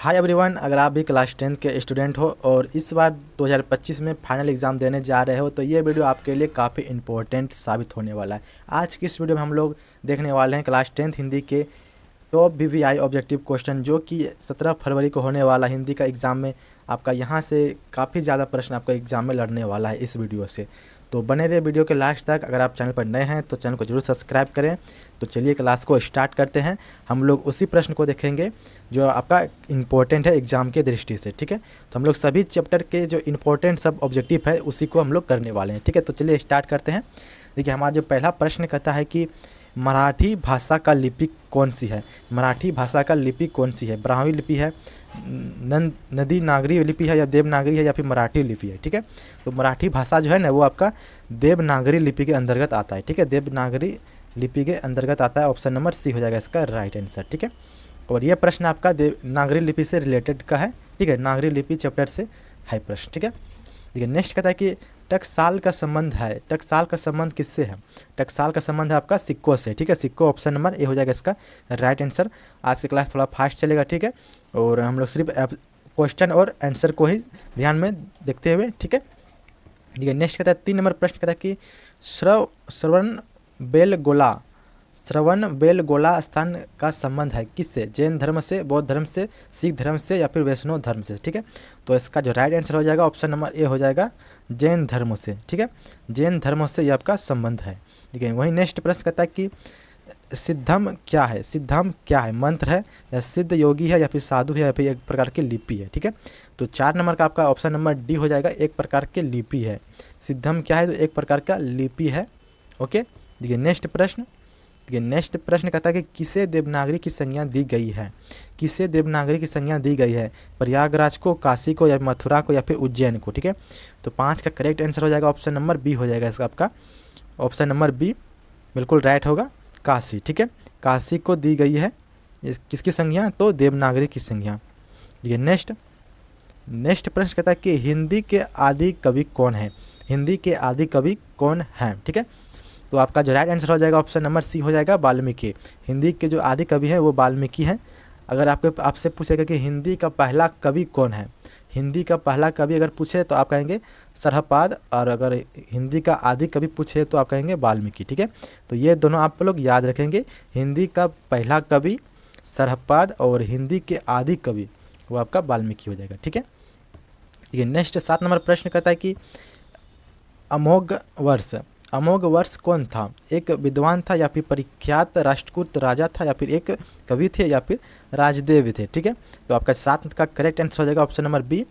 Hi everyone, अगर आप भी क्लास 10 के स्टूडेंट हो और इस बार 2025 में फाइनल एग्ज़ाम देने जा रहे हो तो ये वीडियो आपके लिए काफ़ी इम्पोर्टेंट साबित होने वाला है। आज की इस वीडियो में हम लोग देखने वाले हैं क्लास 10 हिंदी के टॉप वीवीआई ऑब्जेक्टिव क्वेश्चन, जो कि 17 फरवरी को होने वाला हिंदी का एग्ज़ाम में आपका यहाँ से काफ़ी ज़्यादा प्रश्न आपका एग्ज़ाम में लड़ने वाला है इस वीडियो से। तो बने रहे वीडियो के लास्ट तक। अगर आप चैनल पर नए हैं तो चैनल को जरूर सब्सक्राइब करें। तो चलिए क्लास को स्टार्ट करते हैं। हम लोग उसी प्रश्न को देखेंगे जो आपका इम्पोर्टेंट है एग्ज़ाम के दृष्टि से, ठीक है। तो हम लोग सभी चैप्टर के जो इम्पोर्टेंट सब ऑब्जेक्टिव है उसी को हम लोग करने वाले हैं, ठीक है। तो चलिए स्टार्ट करते हैं। देखिए, हमारा जो पहला प्रश्न कहता है कि मराठी भाषा का लिपि कौन सी है। मराठी भाषा का लिपि कौन सी है? ब्राह्मी लिपि है, नदी नागरी लिपि है, या देवनागरी है, या फिर मराठी लिपि है, ठीक है। तो मराठी भाषा जो है ना वो आपका देवनागरी लिपि के अंतर्गत आता है, ठीक है। देवनागरी लिपि के अंतर्गत आता है। ऑप्शन नंबर सी हो जाएगा इसका राइट आंसर, ठीक है। और ये प्रश्न आपका देवनागरी लिपि से रिलेटेड का है, ठीक है। नागरी लिपि चैप्टर से है प्रश्न, ठीक है। देखिए, नेक्स्ट कहता है कि टकसाल का संबंध है। टकसाल का संबंध किससे है? टकसाल का संबंध है आपका सिक्कों से, ठीक है। सिक्कों, ऑप्शन नंबर ए हो जाएगा इसका राइट आंसर। आज की क्लास थोड़ा फास्ट चलेगा, ठीक है। और हम लोग सिर्फ क्वेश्चन और आंसर को ही ध्यान में देखते हुए, ठीक है। देखिए, नेक्स्ट कहता है 3 नंबर प्रश्न कहता है कि श्रवण बेलगोला स्थान का संबंध है किससे? जैन धर्म से, बौद्ध धर्म से, सिख धर्म से, या फिर वैष्णव धर्म से, ठीक है। तो इसका जो राइट आंसर हो जाएगा ऑप्शन नंबर ए हो जाएगा जैन धर्म से, ठीक है। जैन धर्म से ये आपका संबंध है। देखिए, वही नेक्स्ट प्रश्न कहता है कि सिद्धम क्या है? सिद्धम क्या है? मंत्र है, या सिद्ध योगी है, या फिर साधु है, या फिर एक प्रकार की लिपि है, ठीक है। तो 4 नंबर का आपका ऑप्शन नंबर डी हो जाएगा, एक प्रकार की लिपि है। सिद्धम क्या है? तो एक प्रकार का लिपि है, ओके। देखिए, नेक्स्ट प्रश्न कहता है कि किसे देवनागरी की संज्ञा दी गई है? किसे देवनागरी की संज्ञा दी गई है? प्रयागराज को, काशी को, या मथुरा को, या फिर उज्जैन को, ठीक है। तो 5 का करेक्ट आंसर हो जाएगा ऑप्शन नंबर बी हो जाएगा इसका आपका। ऑप्शन नंबर बी बिल्कुल राइट होगा, काशी, ठीक है। काशी को दी गई है किसकी संज्ञा? तो देवनागरी की संज्ञा। ये नेक्स्ट प्रश्न कहता है कि हिंदी के आदि कवि कौन है? हिंदी के आदि कवि कौन है, ठीक है। तो आपका जो राइट आंसर हो जाएगा ऑप्शन नंबर सी हो जाएगा वाल्मीकि। हिंदी के जो आदि कवि हैं वो वाल्मीकि हैं। अगर आपसे पूछेगा कि हिंदी का पहला कवि कौन है, हिंदी का पहला कवि अगर पूछे तो आप कहेंगे सरहपाद, और अगर हिंदी का आदि कवि पूछे तो आप कहेंगे वाल्मीकि, ठीक है। तो ये दोनों आप लोग याद रखेंगे, हिंदी का पहला कवि सरहपाद और हिंदी के आदि कवि वो आपका वाल्मीकि हो जाएगा, ठीक है। ये नेक्स्ट 7 नंबर प्रश्न कहता है कि अमोघ वर्ष कौन था? एक विद्वान था, या फिर प्रख्यात राष्ट्रकूट राजा था, या फिर एक कवि थे, या फिर राजदेव थे, ठीक है। तो आपका 7 का करेक्ट आंसर हो जाएगा ऑप्शन नंबर बी,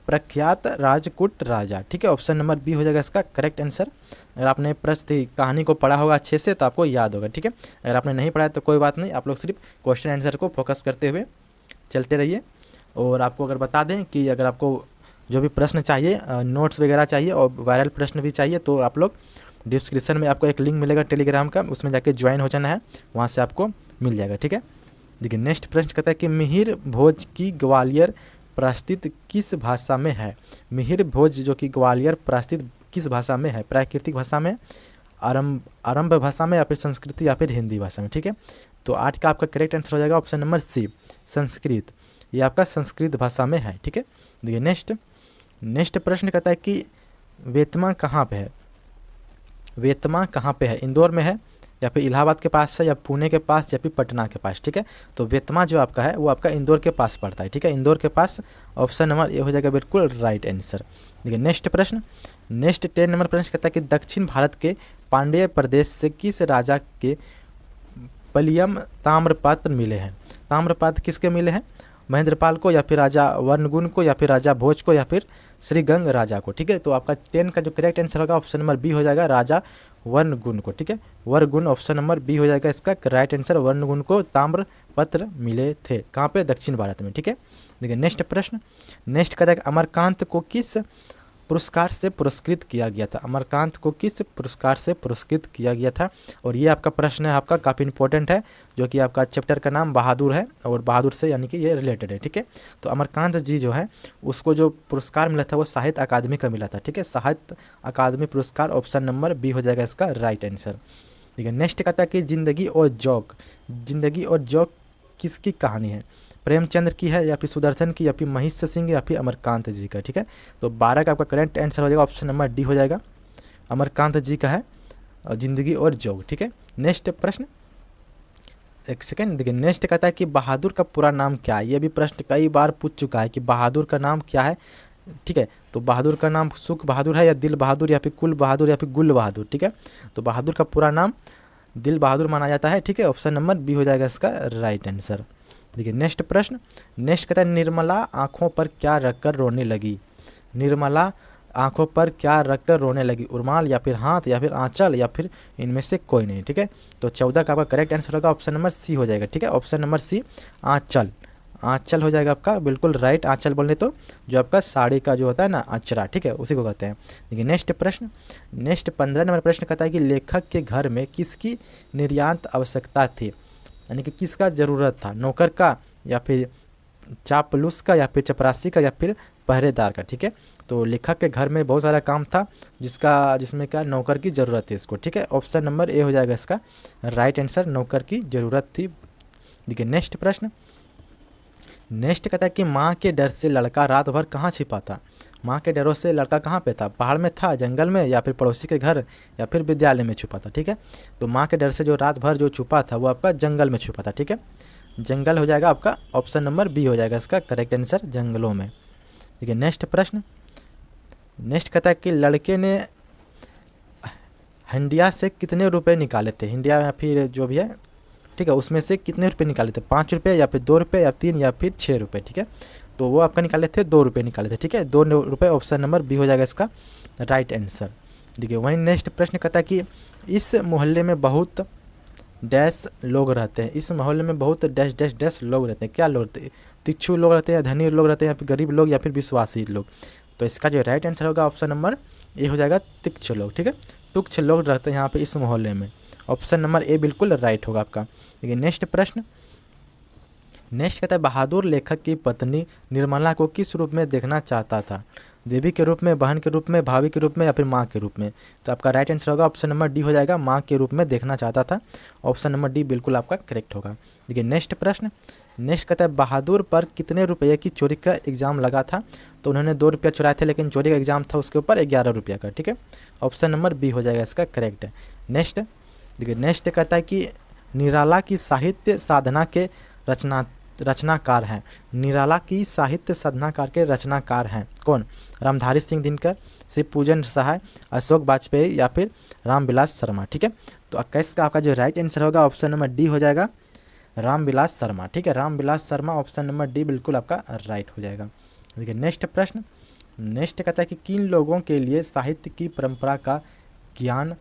प्रख्यात राजकूट राजा, ठीक है। ऑप्शन नंबर बी हो जाएगा इसका करेक्ट आंसर। अगर आपने प्रश्न कहानी को पढ़ा होगा अच्छे से तो आपको याद होगा, ठीक है। अगर आपने नहीं पढ़ा तो कोई बात नहीं, आप लोग सिर्फ क्वेश्चन आंसर को फोकस करते हुए चलते रहिए। और आपको अगर बता दें कि अगर आपको जो भी प्रश्न चाहिए, नोट्स वगैरह चाहिए और वायरल प्रश्न भी चाहिए, तो आप लोग डिस्क्रिप्शन में आपको एक लिंक मिलेगा टेलीग्राम का, उसमें जाके ज्वाइन हो जाना है, वहाँ से आपको मिल जाएगा, ठीक है। देखिए, नेक्स्ट प्रश्न कहता है कि मिहिर भोज की ग्वालियर प्रस्थित किस भाषा में है? मिहिर भोज जो कि ग्वालियर प्रस्थित किस भाषा में है? प्राकृतिक भाषा में, आरंभ भाषा में, या फिर संस्कृत, या फिर हिंदी भाषा में, ठीक है। तो 8 का आपका करेक्ट आंसर हो जाएगा ऑप्शन नंबर सी, संस्कृत। ये आपका संस्कृत भाषा में है, ठीक है। देखिए, नेक्स्ट प्रश्न कहता है कि वेतमा कहाँ पे है? वेतमा कहाँ पे है? इंदौर में है, या फिर इलाहाबाद के पास है, या पुणे के पास, या फिर पटना के पास, ठीक है। तो वेतमा जो आपका है वो आपका इंदौर के पास पड़ता है, ठीक है। इंदौर के पास, ऑप्शन नंबर ए हो जाएगा बिल्कुल राइट आंसर। देखिए, नेक्स्ट 10 नंबर प्रश्न कहता है कि दक्षिण भारत के पांड्य प्रदेश से किस राजा के पलियम ताम्रपात्र मिले हैं? ताम्रपात्र किसके मिले हैं? महेंद्रपाल को, या फिर राजा वर्णगुण को, या फिर राजा भोज को, या फिर श्रीगंग राजा को, ठीक है। तो आपका 10 का जो करेक्ट आंसर होगा ऑप्शन नंबर बी हो जाएगा, राजा वर्णगुण को, ठीक है। वर्णगुण, ऑप्शन नंबर बी हो जाएगा इसका राइट आंसर। वर्णगुण को ताम्रपत्र मिले थे, कहाँ पे? दक्षिण भारत में, ठीक है। देखिए, नेक्स्ट कहता है कि अमरकांत को किस पुरस्कार से पुरस्कृत किया गया था? अमरकांत को किस पुरस्कार से पुरस्कृत किया गया था? और ये आपका प्रश्न है, आपका काफ़ी इंपॉर्टेंट है, जो कि आपका चैप्टर का नाम बहादुर है, और बहादुर से यानी कि ये रिलेटेड है, ठीक है। तो अमरकांत जी जो है उसको जो पुरस्कार मिला था वो साहित्य अकादमी का मिला था, ठीक है। साहित्य अकादमी पुरस्कार, ऑप्शन नंबर बी हो जाएगा इसका राइट आंसर। ठीक है। नेक्स्ट कहता है कि जिंदगी और जौक किसकी कहानी है? प्रेमचंद्र की है या फिर सुदर्शन की या फिर महेश सिंह या फिर अमरकांत जी का, ठीक है। तो 12 का आपका करेक्ट आंसर हो जाएगा ऑप्शन नंबर डी हो जाएगा, अमरकांत जी का है जिंदगी और जोग, ठीक है। नेक्स्ट प्रश्न, एक सेकेंड देखिए, नेक्स्ट कहता है कि बहादुर का पूरा नाम क्या है। ये भी प्रश्न कई बार पूछ चुका है कि बहादुर का नाम क्या है, ठीक है। तो बहादुर का नाम सुख बहादुर है या दिल बहादुर या फिर कुल बहादुर या फिर गुल बहादुर, ठीक है। तो बहादुर का पूरा नाम दिल बहादुर माना जाता है, ठीक है। ऑप्शन नंबर बी हो जाएगा इसका राइट आंसर। देखिए नेक्स्ट प्रश्न, नेक्स्ट कहता है निर्मला आंखों पर क्या रखकर रोने लगी। निर्मला आंखों पर क्या रखकर रोने लगी, रुमाल या फिर हाथ या फिर आंचल या फिर इनमें से कोई नहीं, ठीक है। तो 14 का आपका करेक्ट आंसर होगा ऑप्शन नंबर सी हो जाएगा, ठीक है। ऑप्शन नंबर सी आंचल, आंचल हो जाएगा आपका बिल्कुल राइट। आंचल बोलने तो जो आपका साड़ी का जो होता है ना अचरा, ठीक है, उसी को कहते हैं। देखिए नेक्स्ट प्रश्न, नेक्स्ट 15 नंबर प्रश्न कहता है कि लेखक के घर में किसकी निर्यात आवश्यकता थी, यानी कि किसका ज़रूरत था, नौकर का या फिर चापलूस का या फिर चपरासी का या फिर पहरेदार का, ठीक है। तो लेखक के घर में बहुत सारा काम था जिसमें क्या नौकर की ज़रूरत थी इसको, ठीक है। ऑप्शन नंबर ए हो जाएगा इसका राइट आंसर, नौकर की ज़रूरत थी। देखिए नेक्स्ट प्रश्न, नेक्स्ट कहता है कि माँ के डर से लड़का रात भर कहाँ छिपा था। माँ के डरों से लड़का कहाँ पे था, पहाड़ में था, जंगल में या फिर पड़ोसी के घर या फिर विद्यालय में छुपा था, ठीक है। तो माँ के डर से जो रात भर जो छुपा था वो आपका जंगल में छुपा था, ठीक है। जंगल हो जाएगा आपका ऑप्शन नंबर बी हो जाएगा इसका करेक्ट आंसर, जंगलों में। देखिए नेक्स्ट प्रश्न, नेक्स्ट कहता है कि लड़के ने हंडिया से कितने रुपए निकाले थे, हंडिया या फिर जो भी है, ठीक है, उसमें से कितने रुपए निकाले थे, 5 रुपये या फिर 2 रुपये या 3 या फिर 6 रुपये, ठीक है। तो वो आपका निकाले थे 2 रुपये निकाले थे, ठीक है। 2 रुपये ऑप्शन नंबर बी हो जाएगा इसका राइट आंसर। देखिए वहीं नेक्स्ट प्रश्न कहता है कि इस मोहल्ले में बहुत डैश लोग रहते हैं, इस मोहल्ले में बहुत डैश डैश डैश लोग रहते हैं, क्या लोग रहते हैं, तिच्छू लोग रहते हैं, धनी लोग रहते हैं या फिर गरीब लोग या फिर विश्वासी लोग। तो इसका जो राइट आंसर होगा ऑप्शन नंबर ए हो जाएगा, तुच्छ लोग, ठीक है। तुच्छ लोग रहते हैं यहाँ पे इस मोहल्ले में, ऑप्शन नंबर ए बिल्कुल राइट होगा आपका। देखिए नेक्स्ट प्रश्न, नेक्स्ट कहता है बहादुर लेखक की पत्नी निर्मला को किस रूप में देखना चाहता था, देवी के रूप में, बहन के रूप में, भाभी के रूप में या फिर माँ के रूप में। तो आपका राइट आंसर होगा ऑप्शन नंबर डी हो जाएगा, माँ के रूप में देखना चाहता था। ऑप्शन नंबर डी बिल्कुल आपका करेक्ट होगा। देखिए नेक्स्ट प्रश्न, नेक्स्ट कहता है बहादुर पर कितने रुपये की चोरी का एग्जाम लगा था। तो उन्होंने 2 रुपया चुराए थे लेकिन चोरी का एग्जाम था उसके ऊपर 11 रुपया का, ठीक है। ऑप्शन नंबर बी हो जाएगा इसका करेक्ट है। नेक्स्ट देखिए, नेक्स्ट कहता है कि निराला की साहित्य साधना के रचनाकार हैं। निराला की साहित्य साधनाकार के रचनाकार हैं कौन, रामधारी सिंह दिनकर, शिव पूजन सहाय, अशोक वाजपेयी या फिर रामविलास शर्मा, ठीक है। तो 21 का आपका जो राइट आंसर होगा ऑप्शन नंबर डी हो जाएगा, रामविलास शर्मा, ठीक है। Ramvilas Sharma option number D बिल्कुल आपका राइट हो जाएगा। देखिए नेक्स्ट प्रश्न, नेक्स्ट कहता है कि किन लोगों के लिए साहित्य की परंपरा का ज्ञान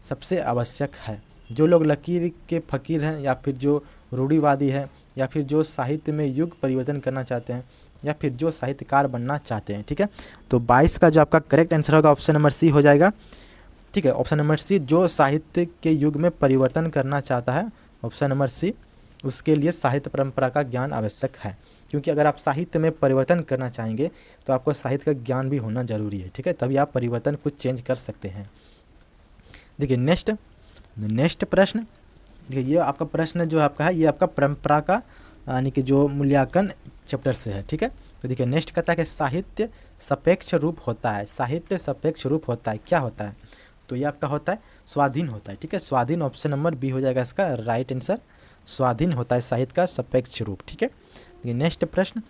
सबसे आवश्यक है। जो लोग लकीर के फ़कीर हैं या फिर जो रूढ़िवादी है या फिर जो साहित्य में युग परिवर्तन करना चाहते हैं या फिर जो साहित्यकार बनना चाहते हैं, ठीक है। तो 22 का जो आपका करेक्ट आंसर होगा ऑप्शन नंबर सी हो जाएगा, ठीक है। ऑप्शन नंबर सी, जो साहित्य के युग में परिवर्तन करना चाहता है, ऑप्शन नंबर सी, उसके लिए साहित्य परंपरा का ज्ञान आवश्यक है। क्योंकि अगर आप साहित्य में परिवर्तन करना चाहेंगे तो आपको साहित्य का ज्ञान भी होना जरूरी है, ठीक है, तभी आप परिवर्तन कुछ चेंज कर सकते हैं। देखिए नेक्स्ट प्रश्न, देखिए ये आपका प्रश्न जो आपका है ये आपका परंपरा का यानी कि जो मूल्यांकन चैप्टर से है, ठीक है। तो देखिए नेक्स्ट कहता है कि साहित्य सापेक्ष रूप होता है। साहित्य सापेक्ष रूप होता है, क्या होता है, तो ये आपका होता है स्वाधीन होता है, ठीक है। स्वाधीन ऑप्शन नंबर बी हो जाएगा इसका राइट आंसर, स्वाधीन होता है साहित्य का सापेक्ष रूप, ठीक है। देखिए नेक्स्ट प्रश्न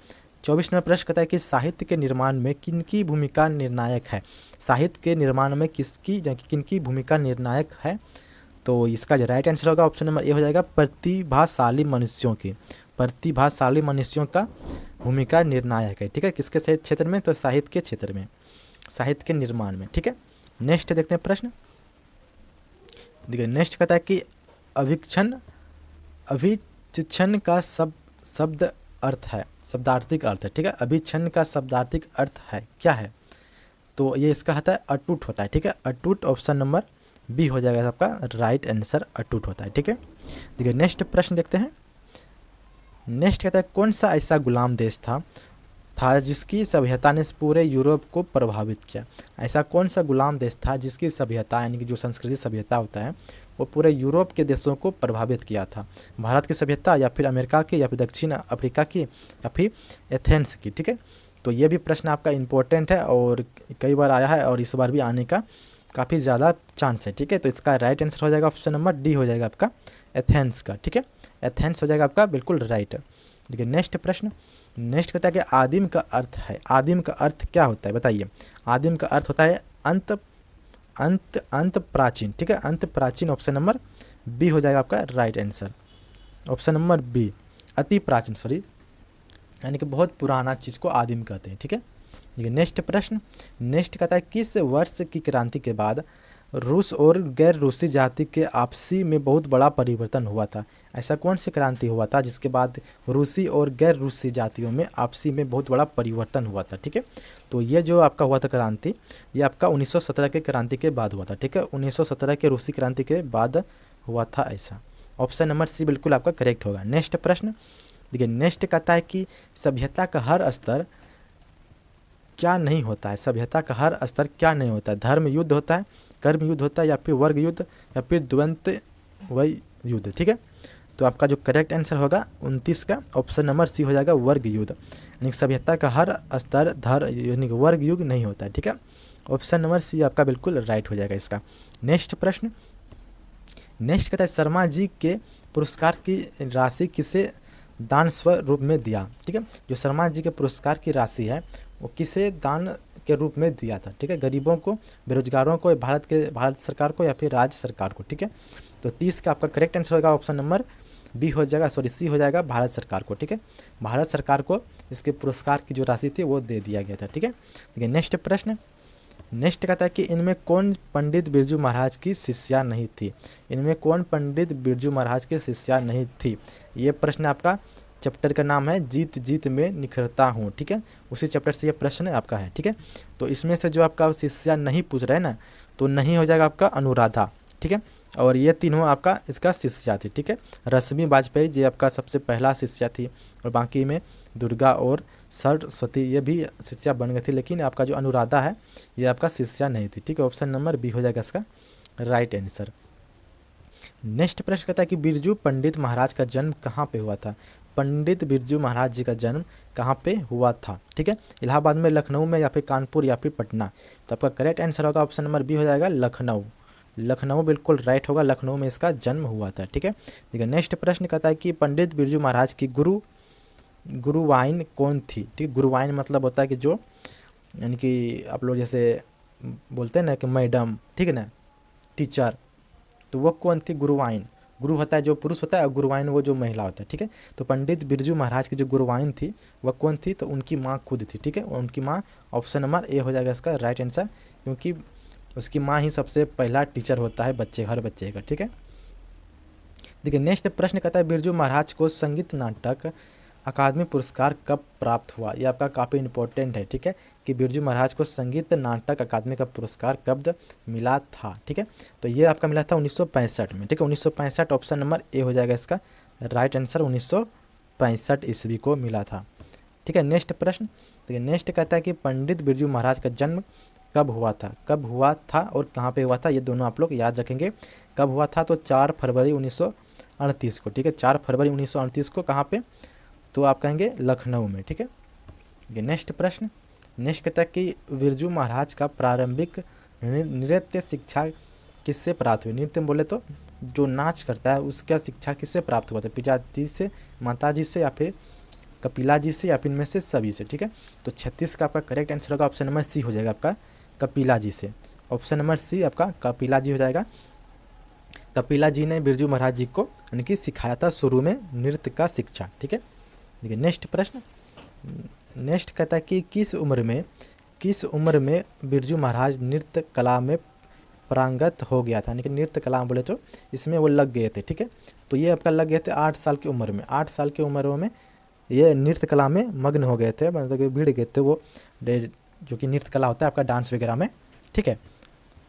24 नंबर प्रश्न कहता है कि साहित्य के निर्माण में किनकी भूमिका निर्णायक है। साहित्य के निर्माण में किनकी भूमिका निर्णायक है। तो इसका जो राइट आंसर होगा ऑप्शन नंबर ए हो जाएगा, प्रतिभाशाली मनुष्यों की, प्रतिभाशाली मनुष्यों का भूमिका निर्णायक है, ठीक है। किसके क्षेत्र में, तो साहित्य के क्षेत्र में, साहित्य के निर्माण में, ठीक है। नेक्स्ट देखते हैं प्रश्न, देखिए नेक्स्ट कहता है कि अभिच्छन का शब्द अर्थ है, शब्दार्थिक अर्थ है, ठीक है। अभिच्छन का शब्दार्थिक अर्थ है, क्या है, तो ये इसका होता है अटूट होता है, ठीक है। अटूट ऑप्शन नंबर बी हो जाएगा आपका राइट आंसर, अटूट होता है, ठीक है। देखिए नेक्स्ट प्रश्न देखते हैं। नेक्स्ट कहता है कौन सा ऐसा गुलाम देश था जिसकी सभ्यता ने पूरे यूरोप को प्रभावित किया। ऐसा कौन सा गुलाम देश था जिसकी सभ्यता यानी कि जो संस्कृति सभ्यता होता है वो पूरे यूरोप के देशों को प्रभावित किया था। भारत की सभ्यता या फिर अमेरिका की या फिर दक्षिण अफ्रीका की या फिर एथेंस की, ठीक है। तो ये भी प्रश्न आपका इम्पोर्टेंट है और कई बार आया है और इस बार भी आने का काफ़ी ज़्यादा चांस है, ठीक है। तो इसका राइट आंसर हो जाएगा ऑप्शन नंबर डी हो जाएगा आपका एथेंस का, ठीक है। एथेंस हो जाएगा आपका बिल्कुल राइट। देखिए नेक्स्ट प्रश्न, नेक्स्ट कहता है कि आदिम का अर्थ है, आदिम का अर्थ क्या होता है बताइए। आदिम का अर्थ होता है अंत, अंत अंत प्राचीन, ठीक है, अंत प्राचीन। ऑप्शन नंबर बी हो जाएगा आपका right answer, option number B अति प्राचीन, सॉरी, यानी कि बहुत पुराना चीज़ को आदिम कहते हैं, ठीक है। देखिए नेक्स्ट प्रश्न, नेक्स्ट कहता है किस वर्ष की क्रांति के बाद रूस और गैर रूसी जाति के आपसी में बहुत बड़ा परिवर्तन हुआ था। ऐसा कौन सी क्रांति हुआ था जिसके बाद रूसी और गैर रूसी जातियों में आपसी में बहुत बड़ा परिवर्तन हुआ था, ठीक है। तो ये जो आपका हुआ था क्रांति, ये आपका 1917 के क्रांति के बाद हुआ था, ठीक है। 1917 के रूसी क्रांति के बाद हुआ था ऐसा। ऑप्शन नंबर सी बिल्कुल आपका करेक्ट होगा। नेक्स्ट प्रश्न, देखिए नेक्स्ट कहता है कि सभ्यता का हर स्तर क्या नहीं होता है, सभ्यता का हर स्तर क्या नहीं होता है। धर्म युद्ध होता है, कर्म युद्ध होता है, या फिर वर्ग युद्ध, या फिर द्वंद्व वही युद्ध, ठीक है। तो आपका जो करेक्ट आंसर होगा 29 का ऑप्शन नंबर सी हो जाएगा वर्ग युद्ध, यानी कि सभ्यता का हर स्तर यानी कि वर्ग युद्ध नहीं होता है, ठीक है। ऑप्शन नंबर सी आपका बिल्कुल राइट हो जाएगा इसका। नेक्स्ट प्रश्न, नेक्स्ट कहता है शर्मा जी के पुरस्कार की राशि किसे दान स्वरूप में दिया, ठीक है। जो शर्मा जी के पुरस्कार की राशि है वो किसे दान के रूप में दिया था, ठीक है। गरीबों को, बेरोजगारों को, भारत सरकार को, या फिर राज्य सरकार को, ठीक है। तो 30 का आपका करेक्ट आंसर होगा ऑप्शन नंबर बी हो जाएगा, सॉरी सी हो जाएगा भारत सरकार को, ठीक है। भारत सरकार को इसके पुरस्कार की जो राशि थी वो दे दिया गया था, ठीक है। देखिए नेक्स्ट प्रश्न, नेक्स्ट कहता है कि इनमें कौन पंडित बिरजू महाराज की शिष्या नहीं थी, इनमें कौन पंडित बिरजू महाराज की शिष्या नहीं थी। ये प्रश्न आपका चैप्टर का नाम है जीत जीत में निखरता हूँ, ठीक है। उसी चैप्टर से ये प्रश्न आपका है, ठीक है। तो इसमें से जो आपका शिष्या नहीं पूछ रहे हैं ना, तो नहीं हो जाएगा आपका अनुराधा, ठीक है। और ये तीनों आपका इसका शिष्या थी, ठीक है। रश्मि वाजपेयी जी आपका सबसे पहला शिष्या थी, और बाकी में दुर्गा और सरस्वती ये भी शिष्या बन गई थी, लेकिन आपका जो अनुराधा है ये आपका शिष्या नहीं थी, ठीक है। ऑप्शन नंबर बी हो जाएगा इसका राइट आंसर। नेक्स्ट प्रश्न कहता है कि बिरजू पंडित महाराज का जन्म कहाँ पे हुआ था। पंडित बिरजू महाराज जी का जन्म कहाँ पे हुआ था, ठीक है। इलाहाबाद में, लखनऊ में, या फिर कानपुर, या फिर पटना। तो आपका करेक्ट आंसर होगा ऑप्शन नंबर बी हो जाएगा लखनऊ, लखनऊ बिल्कुल राइट होगा, लखनऊ में इसका जन्म हुआ था, ठीक है। देखिए नेक्स्ट प्रश्न कहता है कि पंडित बिरजू महाराज की गुरुवाइन कौन थी, ठीक। गुरुवाइन मतलब होता है कि जो, यानी कि आप लोग जैसे बोलते हैं ना कि मैडम, ठीक है ना, टीचर, तो वो कौन थी गुरुवाइन। गुरु होता है जो पुरुष होता है और गुरुवाइन वो जो महिला होता है, ठीक है। तो पंडित बिरजू महाराज की जो गुरुवाइन थी वह कौन थी, तो उनकी माँ खुद थी, ठीक है। उनकी माँ, ऑप्शन नंबर ए हो जाएगा इसका राइट आंसर, क्योंकि उसकी माँ ही सबसे पहला टीचर होता है हर बच्चे का, ठीक है। देखिए नेक्स्ट प्रश्न कहता है बिरजू महाराज को संगीत नाटक अकादमी पुरस्कार कब प्राप्त हुआ। ये आपका काफ़ी इंपॉर्टेंट है, ठीक है, कि बिरजू महाराज को संगीत नाटक अकादमी का पुरस्कार कब मिला था, ठीक है। तो ये आपका मिला था 1965 में, ठीक है। 1965 ऑप्शन नंबर ए हो जाएगा इसका राइट आंसर, 1965 ईस्वी को मिला था, ठीक है। नेक्स्ट प्रश्न, देखिए नेक्स्ट कहता है कि पंडित बिरजू महाराज का जन्म कब हुआ था, कब हुआ था और कहाँ पे हुआ था, ये दोनों आप लोग याद रखेंगे। कब हुआ था, तो 4 फरवरी 1938 को, ठीक है। 4 फरवरी 1938 को कहाँ पे, तो आप कहेंगे लखनऊ में, ठीक है। ये नेक्स्ट प्रश्न, नेक्स्ट कहता है कि बिरजू महाराज का प्रारंभिक नृत्य शिक्षा किससे प्राप्त हुई। नृत्य बोले तो जो नाच करता है उसका शिक्षा किससे प्राप्त हुआ था, पिताजी से, माताजी से, या फिर कपिला जी से, या फिर इनमें से सभी से, ठीक है। तो 36 का आपका करेक्ट आंसर होगा ऑप्शन नंबर सी हो जाएगा आपका कपिला जी से, ऑप्शन नंबर सी आपका कपिला जी हो जाएगा। कपिला जी ने बिरजू महाराज जी को यानी कि सिखाया था शुरू में नृत्य का शिक्षा, ठीक है। देखिए नेक्स्ट प्रश्न, नेक्स्ट कहता है कि किस उम्र में बिरजू महाराज नृत्य कला में पारंगत हो गया था, यानी कि नृत्य कला बोले तो इसमें वो लग गए थे, ठीक है। तो ये आपका लग गए थे 8 साल की उम्र में, 8 साल की उम्र में ये नृत्य कला में मग्न हो गए थे, मतलब कि भिड़ गए थे वो, जो कि नृत्य कला होता है आपका डांस वगैरह में, ठीक है।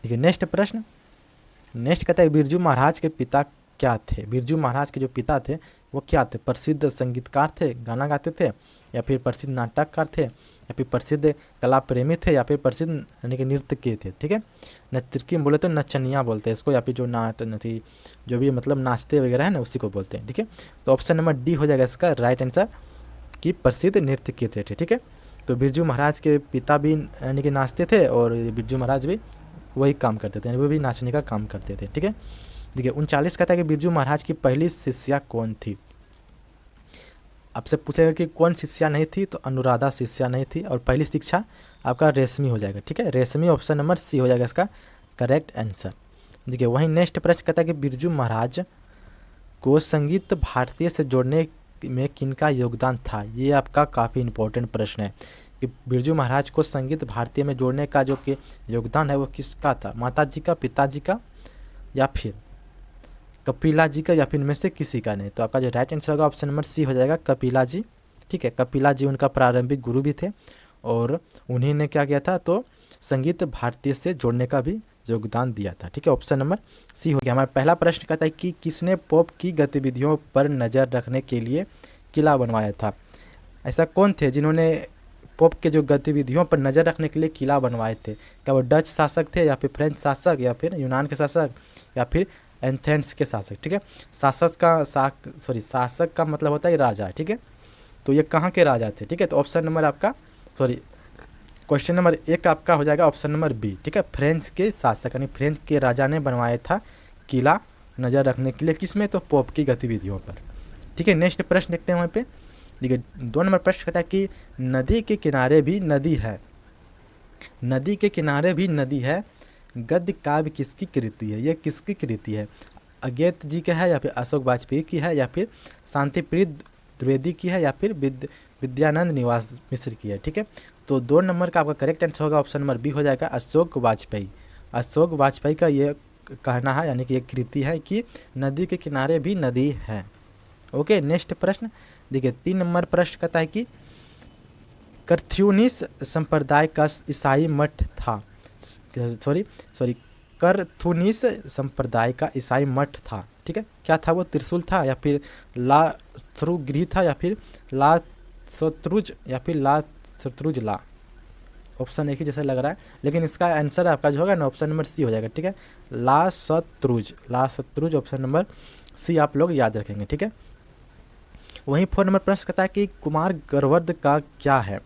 देखिए नेक्स्ट प्रश्न, नेक्स्ट कहता है बिरजू महाराज के पिता क्या थे। बिरजू महाराज के जो पिता थे वो क्या थे, प्रसिद्ध संगीतकार थे, गाना गाते थे, या फिर प्रसिद्ध नाटककार थे, या फिर प्रसिद्ध कला प्रेमी थे, या फिर प्रसिद्ध यानी कि नृत्यकी थे। ठीक है, नर्तकी बोले तो नचनिया बोलते हैं इसको, या फिर जो नची जो भी मतलब नाचते वगैरह है ना उसी को बोलते हैं। ठीक है, तो ऑप्शन नंबर डी हो जाएगा इसका राइट आंसर कि प्रसिद्ध नृत्यकी थे। ठीक है, तो बिरजू महाराज के पिता भी यानी कि नाचते थे और बिरजू महाराज भी वही काम करते थे, वो भी नाचने का काम करते थे। ठीक है, देखिए 39 कहता है कि बिरजू महाराज की पहली शिष्या कौन थी। आपसे पूछेगा कि कौन शिष्या नहीं थी, तो अनुराधा शिष्या नहीं थी, और पहली शिक्षा आपका रेशमी हो जाएगा। ठीक है, रेशमी ऑप्शन नंबर सी हो जाएगा इसका करेक्ट आंसर। देखिए वहीं नेक्स्ट प्रश्न कहता है कि बिरजू महाराज को संगीत भारतीय से जोड़ने में किनका योगदान था। ये आपका काफ़ी इंपॉर्टेंट प्रश्न है कि बिरजू महाराज को संगीत भारतीय में जोड़ने का जो कि योगदान है वो किसका था, माता जी का, पिताजी का, या फिर कपिला जी का, या फिर इनमें से किसी का नहीं। तो आपका जो राइट आंसर होगा ऑप्शन नंबर सी हो जाएगा कपिला जी। ठीक है, कपिला जी उनका प्रारंभिक गुरु भी थे और उन्हीं ने क्या किया था, तो संगीत भारतीय से जोड़ने का भी योगदान दिया था। ठीक है, ऑप्शन नंबर सी हो गया। हमारा पहला प्रश्न कहता है कि किसने पोप की गतिविधियों पर नज़र रखने के लिए किला बनवाया था। ऐसा कौन थे जिन्होंने पोप के जो गतिविधियों पर नज़र रखने के लिए किला बनवाए थे। क्या वो डच शासक थे, या फिर फ्रेंच शासक, या फिर यूनान के शासक, या फिर एथेंस के शासक। ठीक है, शासक का मतलब होता है राजा। ठीक है, तो ये कहाँ के राजा थे। ठीक है, तो ऑप्शन नंबर आपका क्वेश्चन नंबर एक आपका हो जाएगा ऑप्शन नंबर बी। ठीक है, फ्रेंच के शासक यानी फ्रेंच के राजा ने बनवाया था किला नज़र रखने के लिए, किसमें, तो पोप की गतिविधियों पर। ठीक है, नेक्स्ट प्रश्न देखते हैं वहाँ पे। देखिए 2 नंबर प्रश्न कहता है कि नदी के किनारे भी नदी है, नदी के किनारे भी नदी है, गद्य काव्य किसकी कृति है। ये किसकी कृति है, अगेत जी का है, या फिर अशोक वाजपेयी की है, या फिर शांतिप्रिय द्विवेदी की है, या फिर विद्यानंद निवास मिश्र की है। ठीक है, तो 2 नंबर का आपका करेक्ट आंसर होगा ऑप्शन नंबर बी हो जाएगा अशोक वाजपेयी। अशोक वाजपेयी का ये कहना है यानी कि ये कृति है कि नदी के किनारे भी नदी है। ओके, नेक्स्ट प्रश्न देखिए 3 नंबर प्रश्न कहता है कि करथ्यूनिस संप्रदाय का ईसाई मठ था। करथुनिस संप्रदाय का ईसाई मठ था। ठीक है, क्या था वो, त्रिशूल था, या फिर ला श्रुगृह था, या फिर ला शत्रुज, या फिर ला शत्रुज ला। ऑप्शन एक ही जैसा लग रहा है, लेकिन इसका आंसर आपका जो होगा ना ऑप्शन नंबर सी हो जाएगा। ठीक है, ला शत्रुज ऑप्शन नंबर सी आप लोग याद रखेंगे। ठीक है, वहीं 4 नंबर प्रश्न कहता है कि कुमार गंधर्व का क्या है,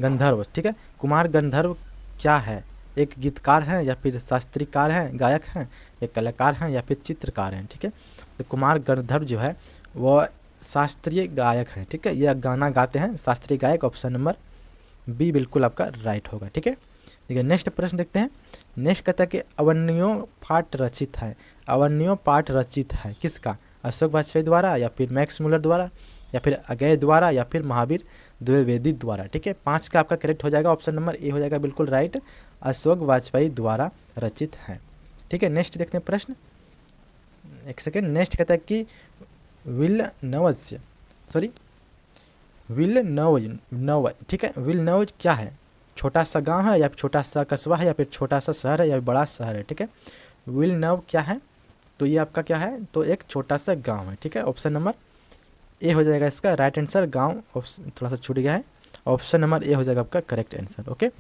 गंधर्व। ठीक है, कुमार गंधर्व क्या है, एक गीतकार हैं, या फिर शास्त्रीकार हैं, गायक हैं, एक कलाकार हैं, या फिर चित्रकार हैं। ठीक है, तो कुमार गंधर्व जो है वो शास्त्रीय गायक हैं। ठीक है, ये गाना गाते हैं, शास्त्रीय गायक, ऑप्शन नंबर बी बिल्कुल आपका राइट होगा। ठीक है, देखिए नेक्स्ट प्रश्न देखते हैं। नेक्स्ट कहता है कि अवन्यो पाठ रचित है, अवन्यो पाठ रचित है किसका, अशोक वाजपेयी द्वारा, या फिर मैक्स मुलर द्वारा, या फिर अगय द्वारा, या फिर महावीर द्विवेदी द्वारा। ठीक है, 5 का आपका करेक्ट हो जाएगा ऑप्शन नंबर ए हो जाएगा बिल्कुल राइट, अशोक वाजपेयी द्वारा रचित है। ठीक है, नेक्स्ट देखते हैं प्रश्न, एक सेकेंड। नेक्स्ट कहता है कि विलनव। ठीक है, विलनव क्या है, छोटा सा गांव है, या फिर छोटा सा कस्बा है, या फिर छोटा सा शहर है, या बड़ा शहर है। ठीक है, विलनव क्या है, तो ये आपका क्या है, तो एक छोटा सा गांव है। ठीक है, ऑप्शन नंबर ए हो जाएगा इसका राइट आंसर। गांव थोड़ा सा छूट गया है, ऑप्शन नंबर ए हो जाएगा आपका करेक्ट आंसर। ओके,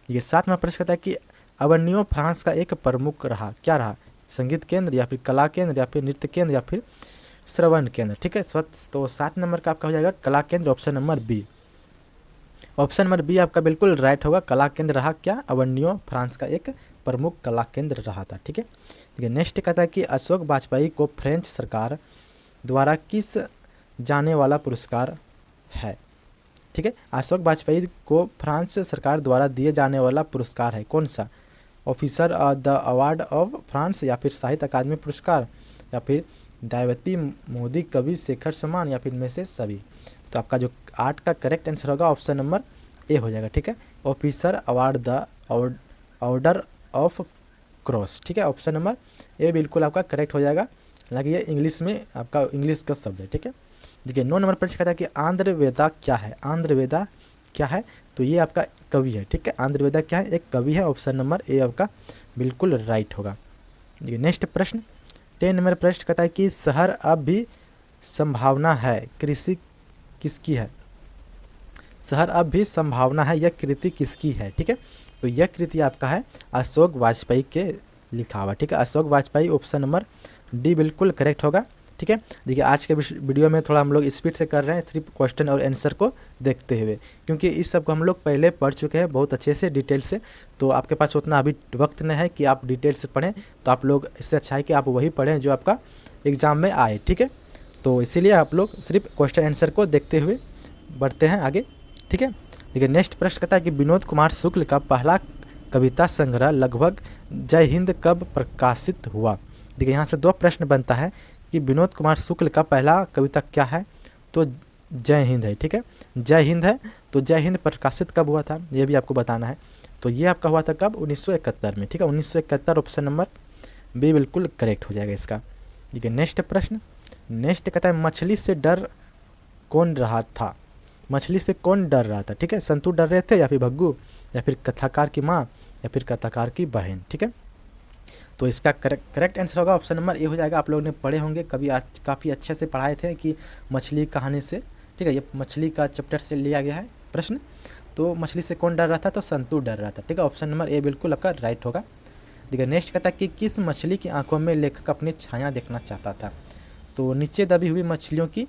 ये 7 में प्रश्न कहता है कि अवन्यो फ्रांस का एक प्रमुख रहा, क्या रहा, संगीत केंद्र, या फिर कला केंद्र, या फिर नृत्य केंद्र, या फिर श्रवण केंद्र। ठीक है, तो 7 नंबर का आपका हो जाएगा कला केंद्र, option number B. Option number B आपका बिल्कुल राइट होगा, कला केंद्र रहा क्या, अवन्यो फ्रांस का एक प्रमुख कला केंद्र रहा था। ठीक है, देखिए नेक्स्ट कहता है कि अशोक वाजपेयी को फ्रेंच सरकार द्वारा किस जाने वाला पुरस्कार है। ठीक है, अशोक वाजपेयी को फ्रांस सरकार द्वारा दिए जाने वाला पुरस्कार है, कौन सा, officer the award of France, या फिर साहित्य अकादमी पुरस्कार, या फिर दैवती मोदी कवि शेखर सम्मान, या फिर इनमें से सभी। तो आपका जो 8 का करेक्ट आंसर होगा ऑप्शन नंबर ए हो जाएगा। ठीक है, officer award the order of cross. ठीक है, ऑप्शन नंबर ए बिल्कुल आपका करेक्ट हो जाएगा, हालांकि ये इंग्लिश में आपका इंग्लिश का शब्द है। ठीक है, देखिए 9 नंबर प्रश्न कहता है कि आंध्रवेदा क्या है, आंध्रवेदा क्या है, तो ये आपका कवि है। ठीक है, आंध्रवेदा क्या है, एक कवि है, ऑप्शन नंबर ए आपका बिल्कुल राइट होगा। देखिए नेक्स्ट प्रश्न 10 नंबर प्रश्न कहता है कि शहर अब भी संभावना है, कृषि किसकी है, शहर अब भी संभावना है, यह कृति किसकी है? ठीक है, तो यह कृति आपका है अशोक वाजपेयी के लिखा हुआ। ठीक है, Ashok Vajpayee option number D बिल्कुल करेक्ट होगा। ठीक है, देखिए आज के वीडियो में थोड़ा हम लोग स्पीड से कर रहे हैं सिर्फ क्वेश्चन और आंसर को देखते हुए, क्योंकि इस सब को हम लोग पहले पढ़ चुके हैं बहुत अच्छे से डिटेल से, तो आपके पास उतना अभी वक्त नहीं है कि आप डिटेल से पढ़ें, तो आप लोग इससे अच्छा है कि आप वही पढ़ें जो आपका एग्ज़ाम में आए। ठीक है, तो इसीलिए आप लोग सिर्फ क्वेश्चन आंसर को देखते हुए बढ़ते हैं आगे। ठीक है, देखिए नेक्स्ट प्रश्न कहता है कि विनोद कुमार शुक्ल का पहला कविता संग्रह लगभग जय हिंद कब प्रकाशित हुआ? देखिए यहाँ से दो प्रश्न बनता है कि विनोद कुमार शुक्ल का पहला कविता क्या है, तो जय हिंद है। ठीक है, जय हिंद है, तो जय हिंद प्रकाशित कब हुआ था ये भी आपको बताना है। तो ये आपका हुआ था कब? 1971 में। ठीक है, 1971 ऑप्शन नंबर बी बिल्कुल करेक्ट हो जाएगा इसका। ठीक है, नेक्स्ट प्रश्न, नेक्स्ट कहता है मछली से डर कौन रहा था? मछली से कौन डर रहा था? ठीक है, संतू डर रहे थे, या फिर भग्गू, या फिर कथाकार की माँ, या फिर कथाकार की बहन? ठीक है, तो इसका करेक्ट आंसर होगा ऑप्शन नंबर ए हो जाएगा। आप लोगों ने पढ़े होंगे कभी, आज काफ़ी अच्छे से पढ़ाए थे कि मछली कहानी से, ठीक है, ये मछली का चैप्टर से लिया गया है प्रश्न। तो मछली से कौन डर रहा था? तो संतू डर रहा था। ठीक है, ऑप्शन नंबर ए बिल्कुल आपका राइट होगा। देखिए नेक्स्ट कहता है कि किस मछली की आंखों में लेखक अपनी छाया देखना चाहता था? तो नीचे दबी हुई मछलियों की,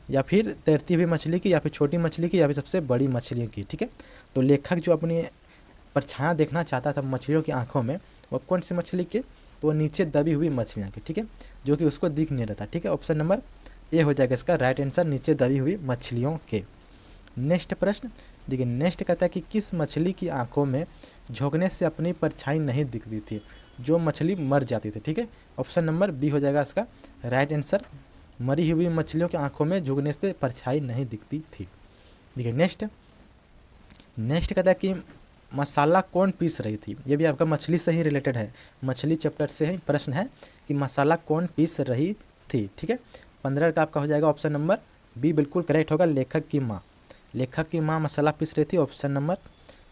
या फिर तैरती हुई मछली की, या फिर छोटी मछली की, या फिर सबसे बड़ी मछलियों की? ठीक है, तो लेखक जो अपनी परछाया देखना चाहता था मछलियों की आंखों में, वो कौन सी मछली के? तो नीचे दबी हुई मछलियाँ की। ठीक है, जो कि उसको दिख नहीं रहा था। ठीक है, ऑप्शन नंबर ए हो जाएगा इसका राइट आंसर, नीचे दबी हुई मछलियों के। नेक्स्ट प्रश्न, देखिए नेक्स्ट कहता है कि किस मछली की आंखों में झोंकने से अपनी परछाई नहीं दिखती थी? जो मछली मर जाती थी। ठीक है, ऑप्शन नंबर बी हो जाएगा इसका राइट आंसर, मरी हुई मछलियों की आंखों में झुकने से परछाई नहीं दिखती थी। देखिए नेक्स्ट कहता है कि मसाला कौन पीस रही थी? ये भी आपका मछली से ही रिलेटेड है, मछली चैप्टर से ही प्रश्न है कि मसाला कौन पीस रही थी? ठीक है, 15 का आपका हो जाएगा ऑप्शन नंबर बी बिल्कुल करेक्ट होगा, लेखक की माँ। लेखक की माँ मसाला पीस रही थी, ऑप्शन नंबर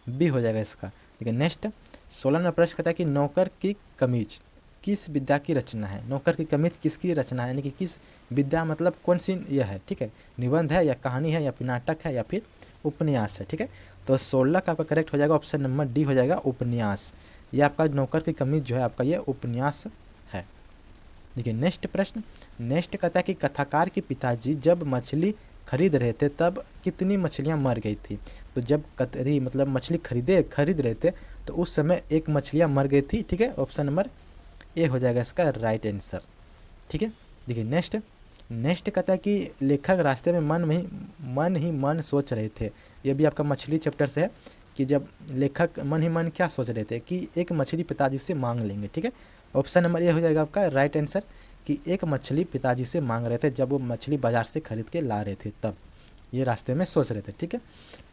बी हो जाएगा इसका। ठीक है, नेक्स्ट 16 नंबर प्रश्न कहता है कि नौकर की कमीज किस विद्या की रचना है? नौकर की कमीज किसकी रचना है, यानी कि किस विद्या मतलब कौन सी यह है? ठीक है, निबंध है, या कहानी है, या फिर नाटक है, या फिर उपन्यास है? ठीक है, तो 16 का आपका करेक्ट हो जाएगा, ऑप्शन नंबर डी हो जाएगा उपन्यास। ये आपका नौकर की कमीज जो है आपका ये उपन्यास है। देखिए नेक्स्ट प्रश्न, नेक्स्ट कहता है कि कथाकार के पिताजी जब मछली खरीद रहे थे तब कितनी मछलियां मर गई थी? तो जब कतरी मतलब मछली खरीद रहे थे तो उस समय एक मछलियां मर गई थी। ठीक है, ऑप्शन नंबर ए हो जाएगा इसका राइट आंसर। ठीक है, देखिए नेक्स्ट कहता है कि लेखक रास्ते में मन ही मन सोच रहे थे। ये भी आपका मछली चैप्टर से है कि जब लेखक मन ही मन क्या सोच रहे थे कि एक मछली पिताजी से मांग लेंगे। ठीक है, ऑप्शन नंबर ए हो जाएगा आपका राइट आंसर कि एक मछली पिताजी से मांग रहे थे जब वो मछली बाजार से खरीद के ला रहे थे, तब ये रास्ते में सोच रहे थे। ठीक है,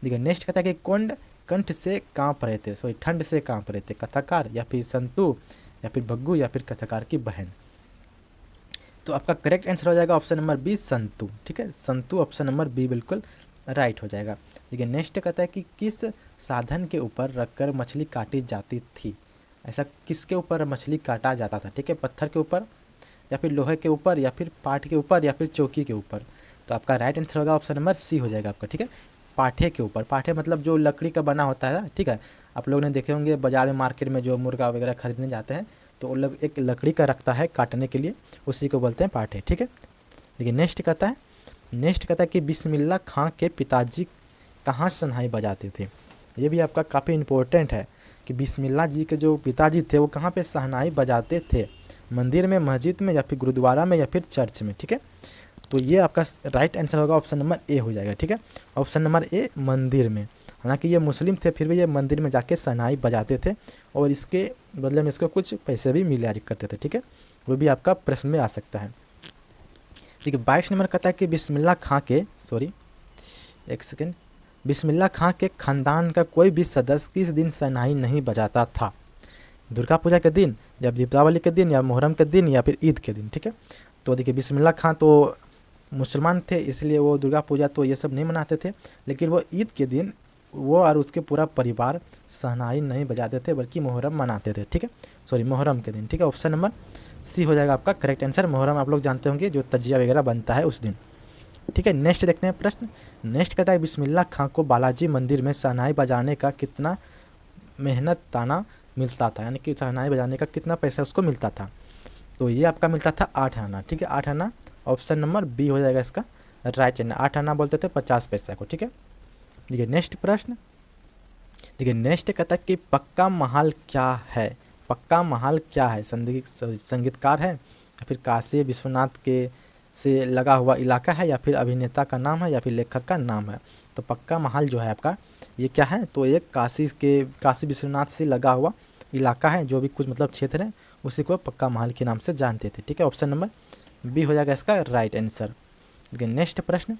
देखिए नेक्स्ट कहता है कि कौन कंठ से काँप रहे थे, सॉरी ठंड से काँप रहे थे? कथाकार, या फिर संतू, या फिर भग्गू, या फिर कथाकार की बहन? तो आपका करेक्ट आंसर हो जाएगा ऑप्शन नंबर बी संतू। ठीक है, संतू ऑप्शन नंबर बी बिल्कुल राइट हो जाएगा। देखिए नेक्स्ट कहता है कि किस साधन के ऊपर रखकर मछली काटी जाती थी? ऐसा किसके ऊपर मछली काटा जाता था? ठीक है, पत्थर के ऊपर, या फिर लोहे के ऊपर, या फिर पाठ के ऊपर, या फिर चौकी के ऊपर? तो आपका राइट आंसर होगा ऑप्शन नंबर सी हो जाएगा आपका। ठीक है, पाठे के ऊपर। पाठे मतलब जो लकड़ी का बना होता है। ठीक है, आप लोगों ने देखे होंगे बाजार में, मार्केट में जो मुर्गा वगैरह खरीदने जाते हैं तो वो लोग एक लकड़ी का रखता है काटने के लिए, उसी को बोलते हैं पाठे। ठीक है, देखिए नेक्स्ट कहता है कि बिस्मिल्लाह खां के पिताजी कहाँ शहनाई बजाते थे? ये भी आपका काफ़ी इम्पोर्टेंट है कि बिस्मिल्लाह जी के जो पिताजी थे वो कहाँ पे शहनाई बजाते थे? मंदिर में, मस्जिद में, या फिर गुरुद्वारा में, या फिर चर्च में? ठीक है, तो ये आपका राइट आंसर होगा ऑप्शन नंबर ए हो जाएगा। ठीक है, ऑप्शन नंबर ए मंदिर में। हालांकि ये मुस्लिम थे फिर भी ये मंदिर में जाके शहनाई बजाते थे और इसके बदले में इसको कुछ पैसे भी मिला करते थे। ठीक है, वो भी आपका प्रश्न में आ सकता है। ठीक है, 22 नंबर कहता है कि बिस्मिल्लाह खां के खानदान का कोई भी सदस्य किस दिन शहनाई नहीं बजाता था? दुर्गा पूजा के दिन, या दीपावली के दिन, या मुहर्रम के दिन, या फिर ईद के दिन? ठीक है, तो देखिए बिस्मिल्लाह खां तो मुसलमान थे इसलिए वो दुर्गा पूजा तो ये सब नहीं मनाते थे, लेकिन वो ईद के दिन वो और उसके पूरा परिवार शहनाई नहीं बजाते थे बल्कि मुहर्रम मनाते थे। ठीक है, सॉरी मुहर्रम के दिन। ठीक है, ऑप्शन नंबर सी हो जाएगा आपका करेक्ट आंसर। मुहर्रम आप लोग जानते होंगे जो तजिया वगैरह बनता है उस दिन। ठीक है, नेक्स्ट देखते हैं प्रश्न। नेक्स्ट कहता है बिस्मिल्लाह खां को बालाजी मंदिर में शहनाई बजाने का कितना मेहनताना मिलता था, यानी कि शहनाई बजाने का कितना पैसा उसको मिलता था। तो ये आपका मिलता था 8 आना। ठीक है, 8 आना ऑप्शन नंबर बी हो जाएगा इसका राइट आना। 8 आना बोलते थे 50 पैसा को। ठीक है, देखिए नेक्स्ट प्रश्न। देखिए नेक्स्ट कहता है कि पक्का महाल क्या है। पक्का महाल क्या है, संगीतकार है या फिर काशी विश्वनाथ के से लगा हुआ इलाका है या फिर अभिनेता का नाम है या फिर लेखक का नाम है। तो पक्का महल जो है आपका ये क्या है, तो ये काशी विश्वनाथ से लगा हुआ इलाका है, जो भी कुछ मतलब क्षेत्र है उसी को पक्का महल के नाम से जानते थे। ठीक है, ऑप्शन नंबर बी हो जाएगा इसका राइट आंसर। देखिए नेक्स्ट प्रश्न।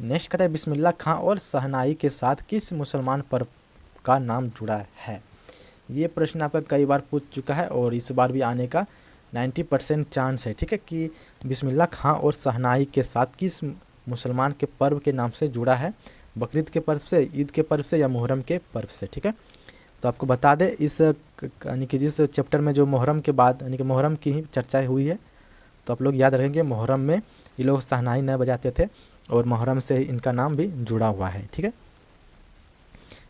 नेक्स्ट कहता है बिस्मिल्लाह खां और शहनाई के साथ किस मुसलमान पर्व का नाम जुड़ा है। ये प्रश्न आपका कई बार पूछ चुका है और इस बार भी आने का 90% चांस है। ठीक है, कि बिस्मिल्लाह खां और शहनाई के साथ किस मुसलमान के पर्व के नाम से जुड़ा है, बकरीद के पर्व से, ईद के पर्व से या मुहर्रम के पर्व से। ठीक है, तो आपको बता दें इस यानी कि जिस चैप्टर में जो मुहर्रम के बाद यानी कि मुहर्रम की ही चर्चा हुई है, तो आप लोग याद रखेंगे मुहर्रम में ये लोग शहनाई न बजाते थे और मुहर्रम से इनका नाम भी जुड़ा हुआ है। ठीक है,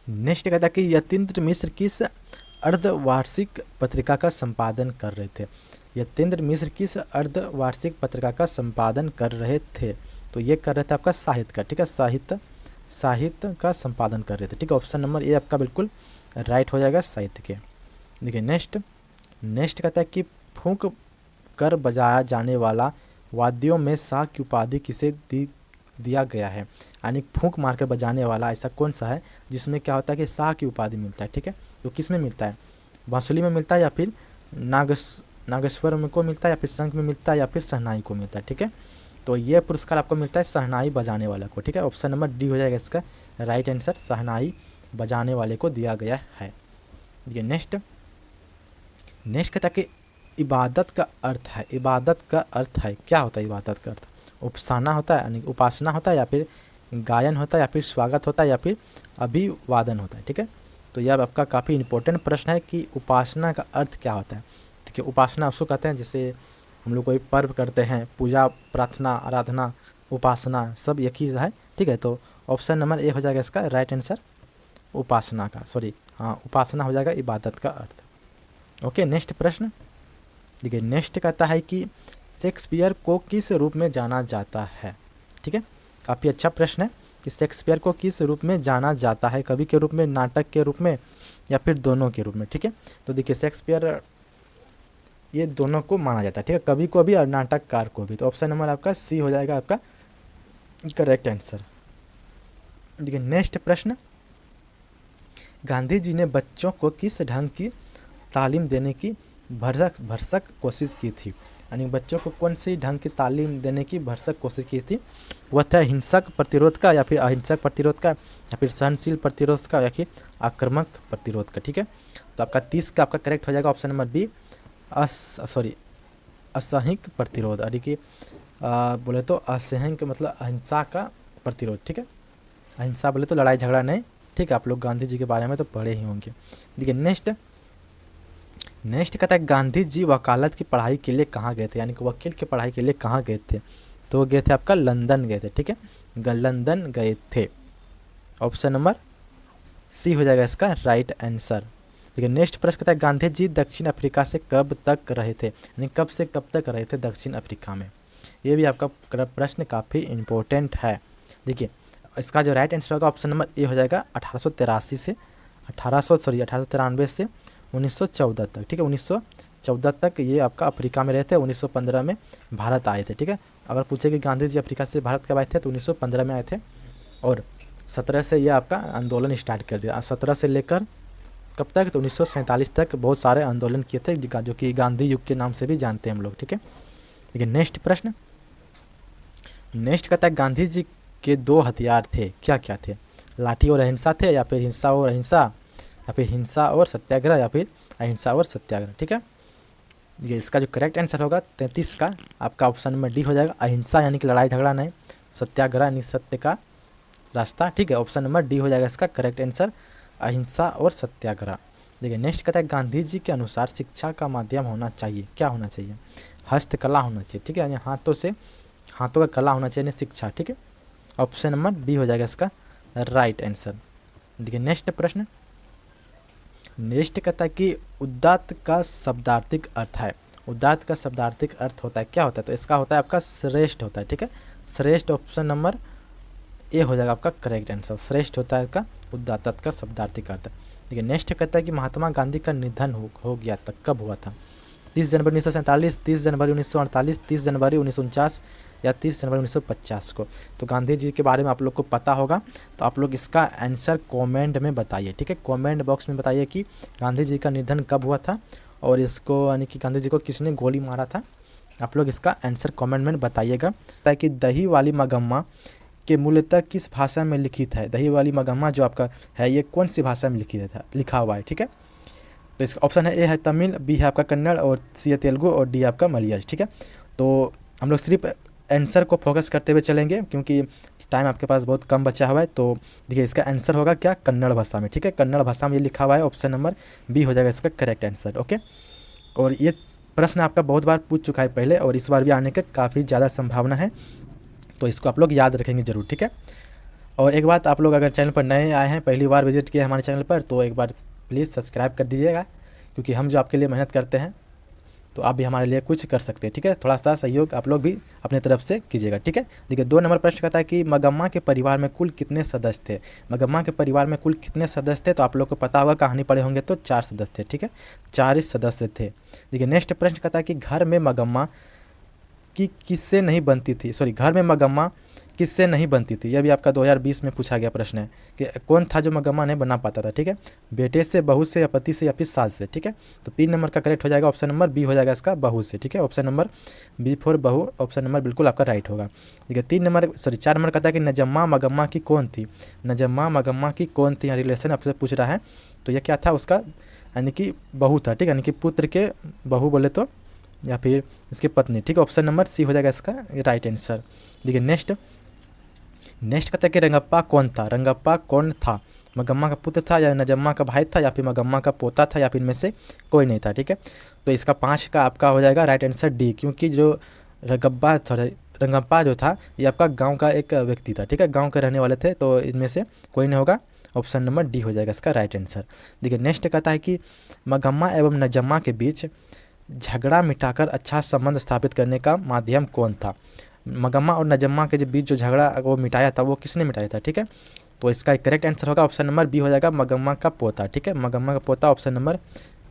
नेक्स्ट कहता है कि यतीन्द्र मिश्र किस अर्धवार्षिक पत्रिका का संपादन कर रहे थे। यतीन्द्र मिश्र किस अर्धवार्षिक पत्रिका का संपादन कर रहे थे, तो ये कर रहे थे आपका साहित्य का। ठीक है, साहित्य का संपादन कर रहे थे। ठीक है, ऑप्शन नंबर ए आपका बिल्कुल राइट हो जाएगा साहित्य के। देखिए नेक्स्ट कहता है कि फूंक कर बजाया जाने वाला वाद्यों में शाह की उपाधि किसे दिया गया है, यानी फूंक मार कर बजाने वाला ऐसा कौन सा है जिसमें क्या होता है कि शाह की उपाधि मिलता है। ठीक है, तो किस में मिलता है, बांसुरी में मिलता है या फिर नागेश्वर में को मिलता है या फिर शंख में मिलता है या फिर शहनाई को मिलता है। ठीक है, तो ये पुरस्कार आपको मिलता है शहनाई बजाने वाला को। ठीक है, ऑप्शन नंबर डी हो जाएगा इसका राइट आंसर, शहनाई बजाने वाले को दिया गया है। देखिए नेक्स्ट कहता है कि इबादत का अर्थ है। इबादत का अर्थ है, क्या होता है इबादत का अर्थ, उपासना होता है, यानी उपासना होता है या फिर गायन होता है या फिर स्वागत होता है या फिर अभिवादन होता है। ठीक है, तो यह आपका काफ़ी इंपॉर्टेंट प्रश्न है कि उपासना का अर्थ क्या होता है। ठीक है, उपासना उसको कहते हैं जैसे हम लोग कोई पर्व करते हैं, पूजा प्रार्थना आराधना उपासना सब एक ही है। ठीक है, तो ऑप्शन नंबर ए हो जाएगा इसका राइट आंसर, उपासना का, सॉरी हाँ उपासना हो जाएगा इबादत का अर्थ। ओके, नेक्स्ट प्रश्न। देखिए नेक्स्ट कहता है कि शेक्सपियर को किस रूप में जाना जाता है। ठीक है, काफ़ी अच्छा प्रश्न है कि शेक्सपियर को किस रूप में जाना जाता है, कवि के रूप में, नाटक के रूप में या फिर दोनों के रूप में। ठीक है, तो देखिए शेक्सपियर ये दोनों को माना जाता है। ठीक है, कवि को भी और नाटककार को भी। तो ऑप्शन नंबर आपका सी हो जाएगा आपका करेक्ट आंसर। देखिए नेक्स्ट प्रश्न। गांधी जी ने बच्चों को किस ढंग की तालीम देने की भरसक कोशिश की थी, यानी बच्चों को कौन सी ढंग की तालीम देने की भरसक कोशिश की थी। वह था हिंसक प्रतिरोध का या फिर अहिंसक प्रतिरोध का या फिर सहनशील प्रतिरोध का या फिर आक्रामक प्रतिरोध का। ठीक है, तो आपका 30 का आपका करेक्ट हो जाएगा ऑप्शन नंबर बी, असहिंक प्रतिरोध, यानी कि बोले तो असहिंक मतलब अहिंसा का प्रतिरोध। ठीक है, अहिंसा बोले तो लड़ाई झगड़ा नहीं। ठीक है, आप लोग गांधी जी के बारे में तो पढ़े ही होंगे। देखिए नेक्स्ट कहता है गांधी जी वकालत की पढ़ाई के लिए कहाँ गए थे, यानी कि वकील की पढ़ाई के लिए कहाँ गए थे, तो वो गए थे आपका लंदन गए थे। ठीक है, लंदन गए थे, ऑप्शन नंबर सी हो जाएगा इसका राइट आंसर। देखिए नेक्स्ट प्रश्न कहता है गांधी जी दक्षिण अफ्रीका से कब तक रहे थे, यानी कब से कब तक रहे थे दक्षिण अफ्रीका में। ये भी आपका प्रश्न काफ़ी इंपॉर्टेंट है। देखिए इसका जो राइट आंसर होगा ऑप्शन नंबर ए हो जाएगा 1893 से 1893 से 1914 तक। ठीक है, 1914 तक ये आपका अफ्रीका में रहे थे, 1915 में भारत आए थे। ठीक है, अगर पूछे कि गांधी जी अफ्रीका से भारत कब आए थे, तो 1915 में आए थे और 17 से ये आपका आंदोलन स्टार्ट कर दिया। 17 से लेकर कब तक, तो 1947 तक बहुत सारे आंदोलन किए थे, जो कि गांधी युग के नाम से भी जानते हैं हम लोग। ठीक है, लेकिन नेक्स्ट प्रश्न। नेक्स्ट कहता है गांधी जी के 2 हथियार थे, क्या क्या थे, लाठी और अहिंसा थे या फिर हिंसा और अहिंसा या फिर हिंसा और सत्याग्रह या फिर अहिंसा और सत्याग्रह। ठीक है, ये इसका जो करेक्ट आंसर होगा 33 का आपका ऑप्शन नंबर डी हो जाएगा, अहिंसा यानी कि लड़ाई झगड़ा नहीं, सत्याग्रह यानी सत्य का रास्ता। ठीक है, ऑप्शन नंबर डी हो जाएगा इसका करेक्ट आंसर, अहिंसा और सत्याग्रह। देखिए नेक्स्ट कहता है गांधी जी के अनुसार शिक्षा का माध्यम होना चाहिए, क्या होना चाहिए, हस्तकला होना चाहिए। ठीक है, यानी हाथों का कला होना चाहिए शिक्षा। ठीक है, ऑप्शन नंबर बी हो जाएगा इसका राइट आंसर। देखिए नेक्स्ट प्रश्न, नेक्स्ट कहता है कि उदात्त का शब्दार्थिक अर्थ है। उदात्त का शब्दार्थिक अर्थ होता है, क्या होता है? तो इसका होता है आपका श्रेष्ठ होता है, ठीक है। श्रेष्ठ ऑप्शन नंबर ए हो जाएगा आपका करेक्ट आंसर। श्रेष्ठ होता है इसका उदात्त का शब्दार्थिक अर्थ। देखिए नेक्स्ट कहता है कि महात्मा गांधी का निधन हो गया था, कब हुआ था? 30 जनवरी 1947, 30 जनवरी 1948, 30 जनवरी 1949 या 30 जनवरी 1950 को। तो गांधी जी के बारे में आप लोग को पता होगा, तो आप लोग इसका आंसर कमेंट में बताइए, ठीक है। कमेंट बॉक्स में बताइए कि गांधी जी का निधन कब हुआ था और इसको यानी कि गांधी जी को किसने गोली मारा था। आप लोग इसका आंसर कमेंट में बताइएगा। ताकि दही वाली मगम्मा के मूलतः किस भाषा में लिखित है? दही वाली मगम्मा जो आपका है ये कौन सी भाषा में लिखा हुआ है, ठीक है। तो इसका ऑप्शन है ए है तमिल, बी है आपका कन्नड़ और सी है तेलुगु और डी आपका मलयालम, ठीक है। तो हम लोग सिर्फ आंसर को फोकस करते हुए चलेंगे क्योंकि टाइम आपके पास बहुत कम बचा हुआ है। तो देखिए इसका आंसर होगा क्या? कन्नड़ भाषा में, ठीक है। कन्नड़ भाषा में ये लिखा हुआ है, ऑप्शन नंबर बी हो जाएगा इसका करेक्ट आंसर, ओके। और ये प्रश्न आपका बहुत बार पूछ चुका है पहले और इस बार भी आने का काफ़ी ज़्यादा संभावना है, तो इसको आप लोग याद रखेंगे ज़रूर, ठीक है। और एक बात, आप लोग अगर चैनल पर नए आए हैं, पहली बार विजिट किए हमारे चैनल पर, तो एक बार प्लीज़ सब्सक्राइब कर दीजिएगा क्योंकि हम जो आपके लिए मेहनत करते हैं तो आप भी हमारे लिए कुछ कर सकते हैं, ठीक है। थोड़ा सा सहयोग आप लोग भी अपने तरफ से कीजिएगा, ठीक है। देखिए 2 नंबर प्रश्न कहता है कि मगम्मा के परिवार में कुल कितने सदस्य थे? मगम्मा के परिवार में कुल कितने सदस्य थे? तो आप लोग को पता होगा, कहानी पढ़े होंगे तो 4 सदस्य थे, ठीक है। 4 ही सदस्य थे। देखिए नेक्स्ट प्रश्न कहता है कि घर में मगम्मा की किससे नहीं बनती थी? सॉरी, घर में मगम्मा किससे नहीं बनती थी? यह भी आपका 2020 में पूछा गया प्रश्न है कि कौन था जो मगम्मा नहीं बना पाता था, ठीक है। बेटे से, बहू से या पति से या फिर सास से, ठीक है। तो 3 नंबर का करेक्ट हो जाएगा, ऑप्शन नंबर बी हो जाएगा इसका बहू से, ठीक है। ऑप्शन नंबर बी फॉर बहू, ऑप्शन नंबर बिल्कुल आपका राइट होगा। देखिए 4 नंबर कहता है कि नजम्मा मगम्मा की कौन थी? नजम्मा मगम्मा की कौन थी? यहाँ रिलेशन आपसे पूछ रहा है, तो यह क्या था? उसका यानी कि बहू था, ठीक है। यानी कि पुत्र के बहू बोले तो या फिर इसकी पत्नी, ठीक है। ऑप्शन नंबर सी हो जाएगा इसका राइट आंसर। देखिए नेक्स्ट कहता है कि रंगप्पा कौन था? रंगप्पा कौन था? मगम्मा का पुत्र था या नजम्मा का भाई था या फिर मगम्मा का पोता था या फिर इनमें से कोई नहीं था, ठीक है। तो इसका 5 का आपका हो जाएगा राइट आंसर डी, क्योंकि जो रंगप्पा जो था ये आपका गाँव का एक व्यक्ति था, ठीक है। गाँव के रहने वाले थे, तो इनमें से कोई नहीं होगा, ऑप्शन नंबर डी हो जाएगा इसका राइट आंसर। देखिए नेक्स्ट कहता है कि मगम्मा एवं नजम्मा के बीच झगड़ा मिटाकर अच्छा संबंध स्थापित करने का माध्यम कौन था? मगम्मा और नजम्मा के बीच जो झगड़ा वो मिटाया था, वो किसने मिटाया था, ठीक है। तो इसका करेक्ट आंसर होगा ऑप्शन नंबर बी हो जाएगा मगम्मा का पोता, ठीक है। मगम्मा का पोता, ऑप्शन नंबर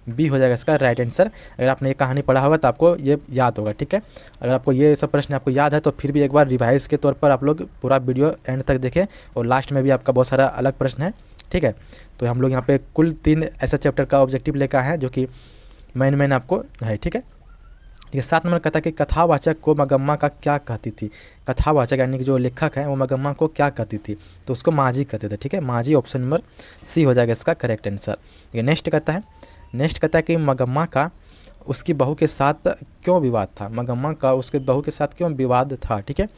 बी हो जाएगा इसका राइट आंसर। अगर आपने ये कहानी पढ़ा होगा तो आपको ये याद होगा, ठीक है। अगर आपको ये सब प्रश्न आपको याद है तो फिर भी एक बार रिवाइज के तौर पर आप लोग पूरा वीडियो एंड तक देखें, और लास्ट में भी आपका बहुत सारा अलग प्रश्न है, ठीक है। तो हम लोग यहाँ पे कुल 3 ऐसा चैप्टर का ऑब्जेक्टिव लेकर आए हैं जो कि मेन आपको है, ठीक है। ये 7 नंबर कहता है कि कथावाचक को मगम्मा का क्या कहती थी? कथावाचक यानी कि जो लेखक है वो मगम्मा को क्या कहती थी? तो उसको माजी कहते थे, ठीक है। माजी, ऑप्शन नंबर सी हो जाएगा इसका करेक्ट आंसर। ये नेक्स्ट कहता है कि मगम्मा का उसकी बहू के साथ क्यों विवाद था? मगम्मा का उसके बहू के साथ क्यों विवाद था, ठीक है।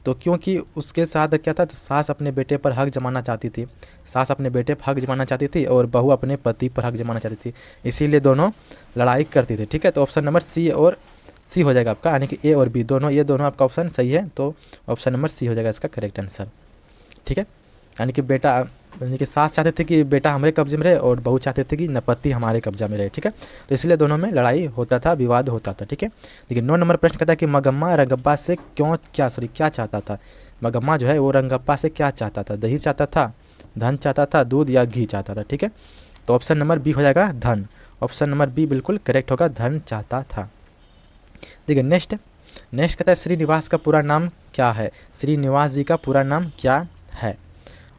तो क्योंकि उसके साथ क्या था, तो सास अपने बेटे पर हक जमाना चाहती थी, सास अपने बेटे पर हक जमाना चाहती थी और बहू अपने पति पर हक जमाना चाहती थी, इसीलिए दोनों लड़ाई करती थी, ठीक है। तो ऑप्शन नंबर सी और सी हो जाएगा आपका, यानी कि ए और बी दोनों, ये दोनों आपका ऑप्शन सही है, तो ऑप्शन नंबर सी हो जाएगा इसका करेक्ट आंसर, ठीक है। यानी कि बेटा, यानी कि सास चाहते थे कि बेटा हमारे कब्जे में रहे और बहू चाहते थे कि पति हमारे कब्जा में रहे, ठीक है। तो इसलिए दोनों में लड़ाई होता था, विवाद होता था, ठीक है। लेकिन 9 नंबर प्रश्न कहता है कि मगम्मा रंगप्पा से क्या चाहता था? मगम्मा जो है वो रंगप्पा से क्या चाहता था? दही चाहता था, धन चाहता था, दूध या घी चाहता था, ठीक है। तो ऑप्शन नंबर बी हो जाएगा धन, ऑप्शन नंबर बी बिल्कुल करेक्ट होगा, धन चाहता था। देखिए नेक्स्ट कहता है श्रीनिवास का पूरा नाम क्या है? श्रीनिवास जी का पूरा नाम क्या है?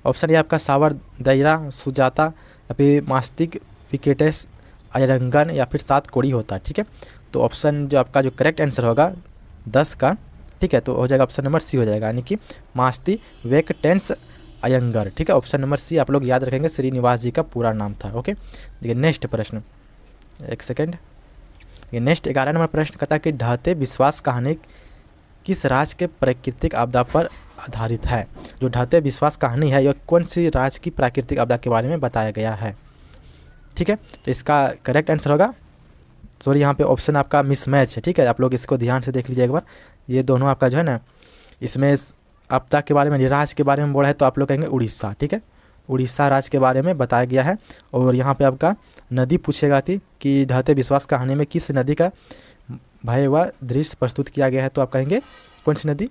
ऑप्शन ए आपका सावर दयरा सुजाता या फिर मास्तिक विकेटेस अयरंगन या फिर 7 कोड़ी होता है, ठीक है। तो ऑप्शन जो आपका जो करेक्ट आंसर होगा 10 का, ठीक है, तो हो जाएगा ऑप्शन नंबर सी हो जाएगा, यानी कि मास्ती वेकटेंस अयंगर, ठीक है। ऑप्शन नंबर सी आप लोग याद रखेंगे, श्रीनिवास जी का पूरा नाम था, ओके। देखिए नेक्स्ट प्रश्न, एक सेकेंड। ये नेक्स्ट 11 नंबर प्रश्न कहता है कि ढहते विश्वास कहानी किस राज्य के प्राकृतिक आपदा पर आधारित है? जो ढहते विश्वास कहानी है यह कौन सी राज्य की प्राकृतिक आपदा के बारे में बताया गया है, ठीक है। तो इसका करेक्ट आंसर होगा, सॉरी यहाँ पे ऑप्शन आपका मिसमैच है, ठीक है। आप लोग इसको ध्यान से देख लीजिए एक बार, ये दोनों आपका जो है ना, इसमें आपदा के बारे में, राज्य के बारे में बोला है तो आप लोग कहेंगे उड़ीसा, ठीक है। उड़ीसा राज्य के बारे में बताया गया है। और यहाँ पे आपका नदी पूछेगा थी कि ढहते विश्वास कहानी में किस नदी का भयावह दृश्य प्रस्तुत किया गया है, तो आप कहेंगे कौन सी नदी,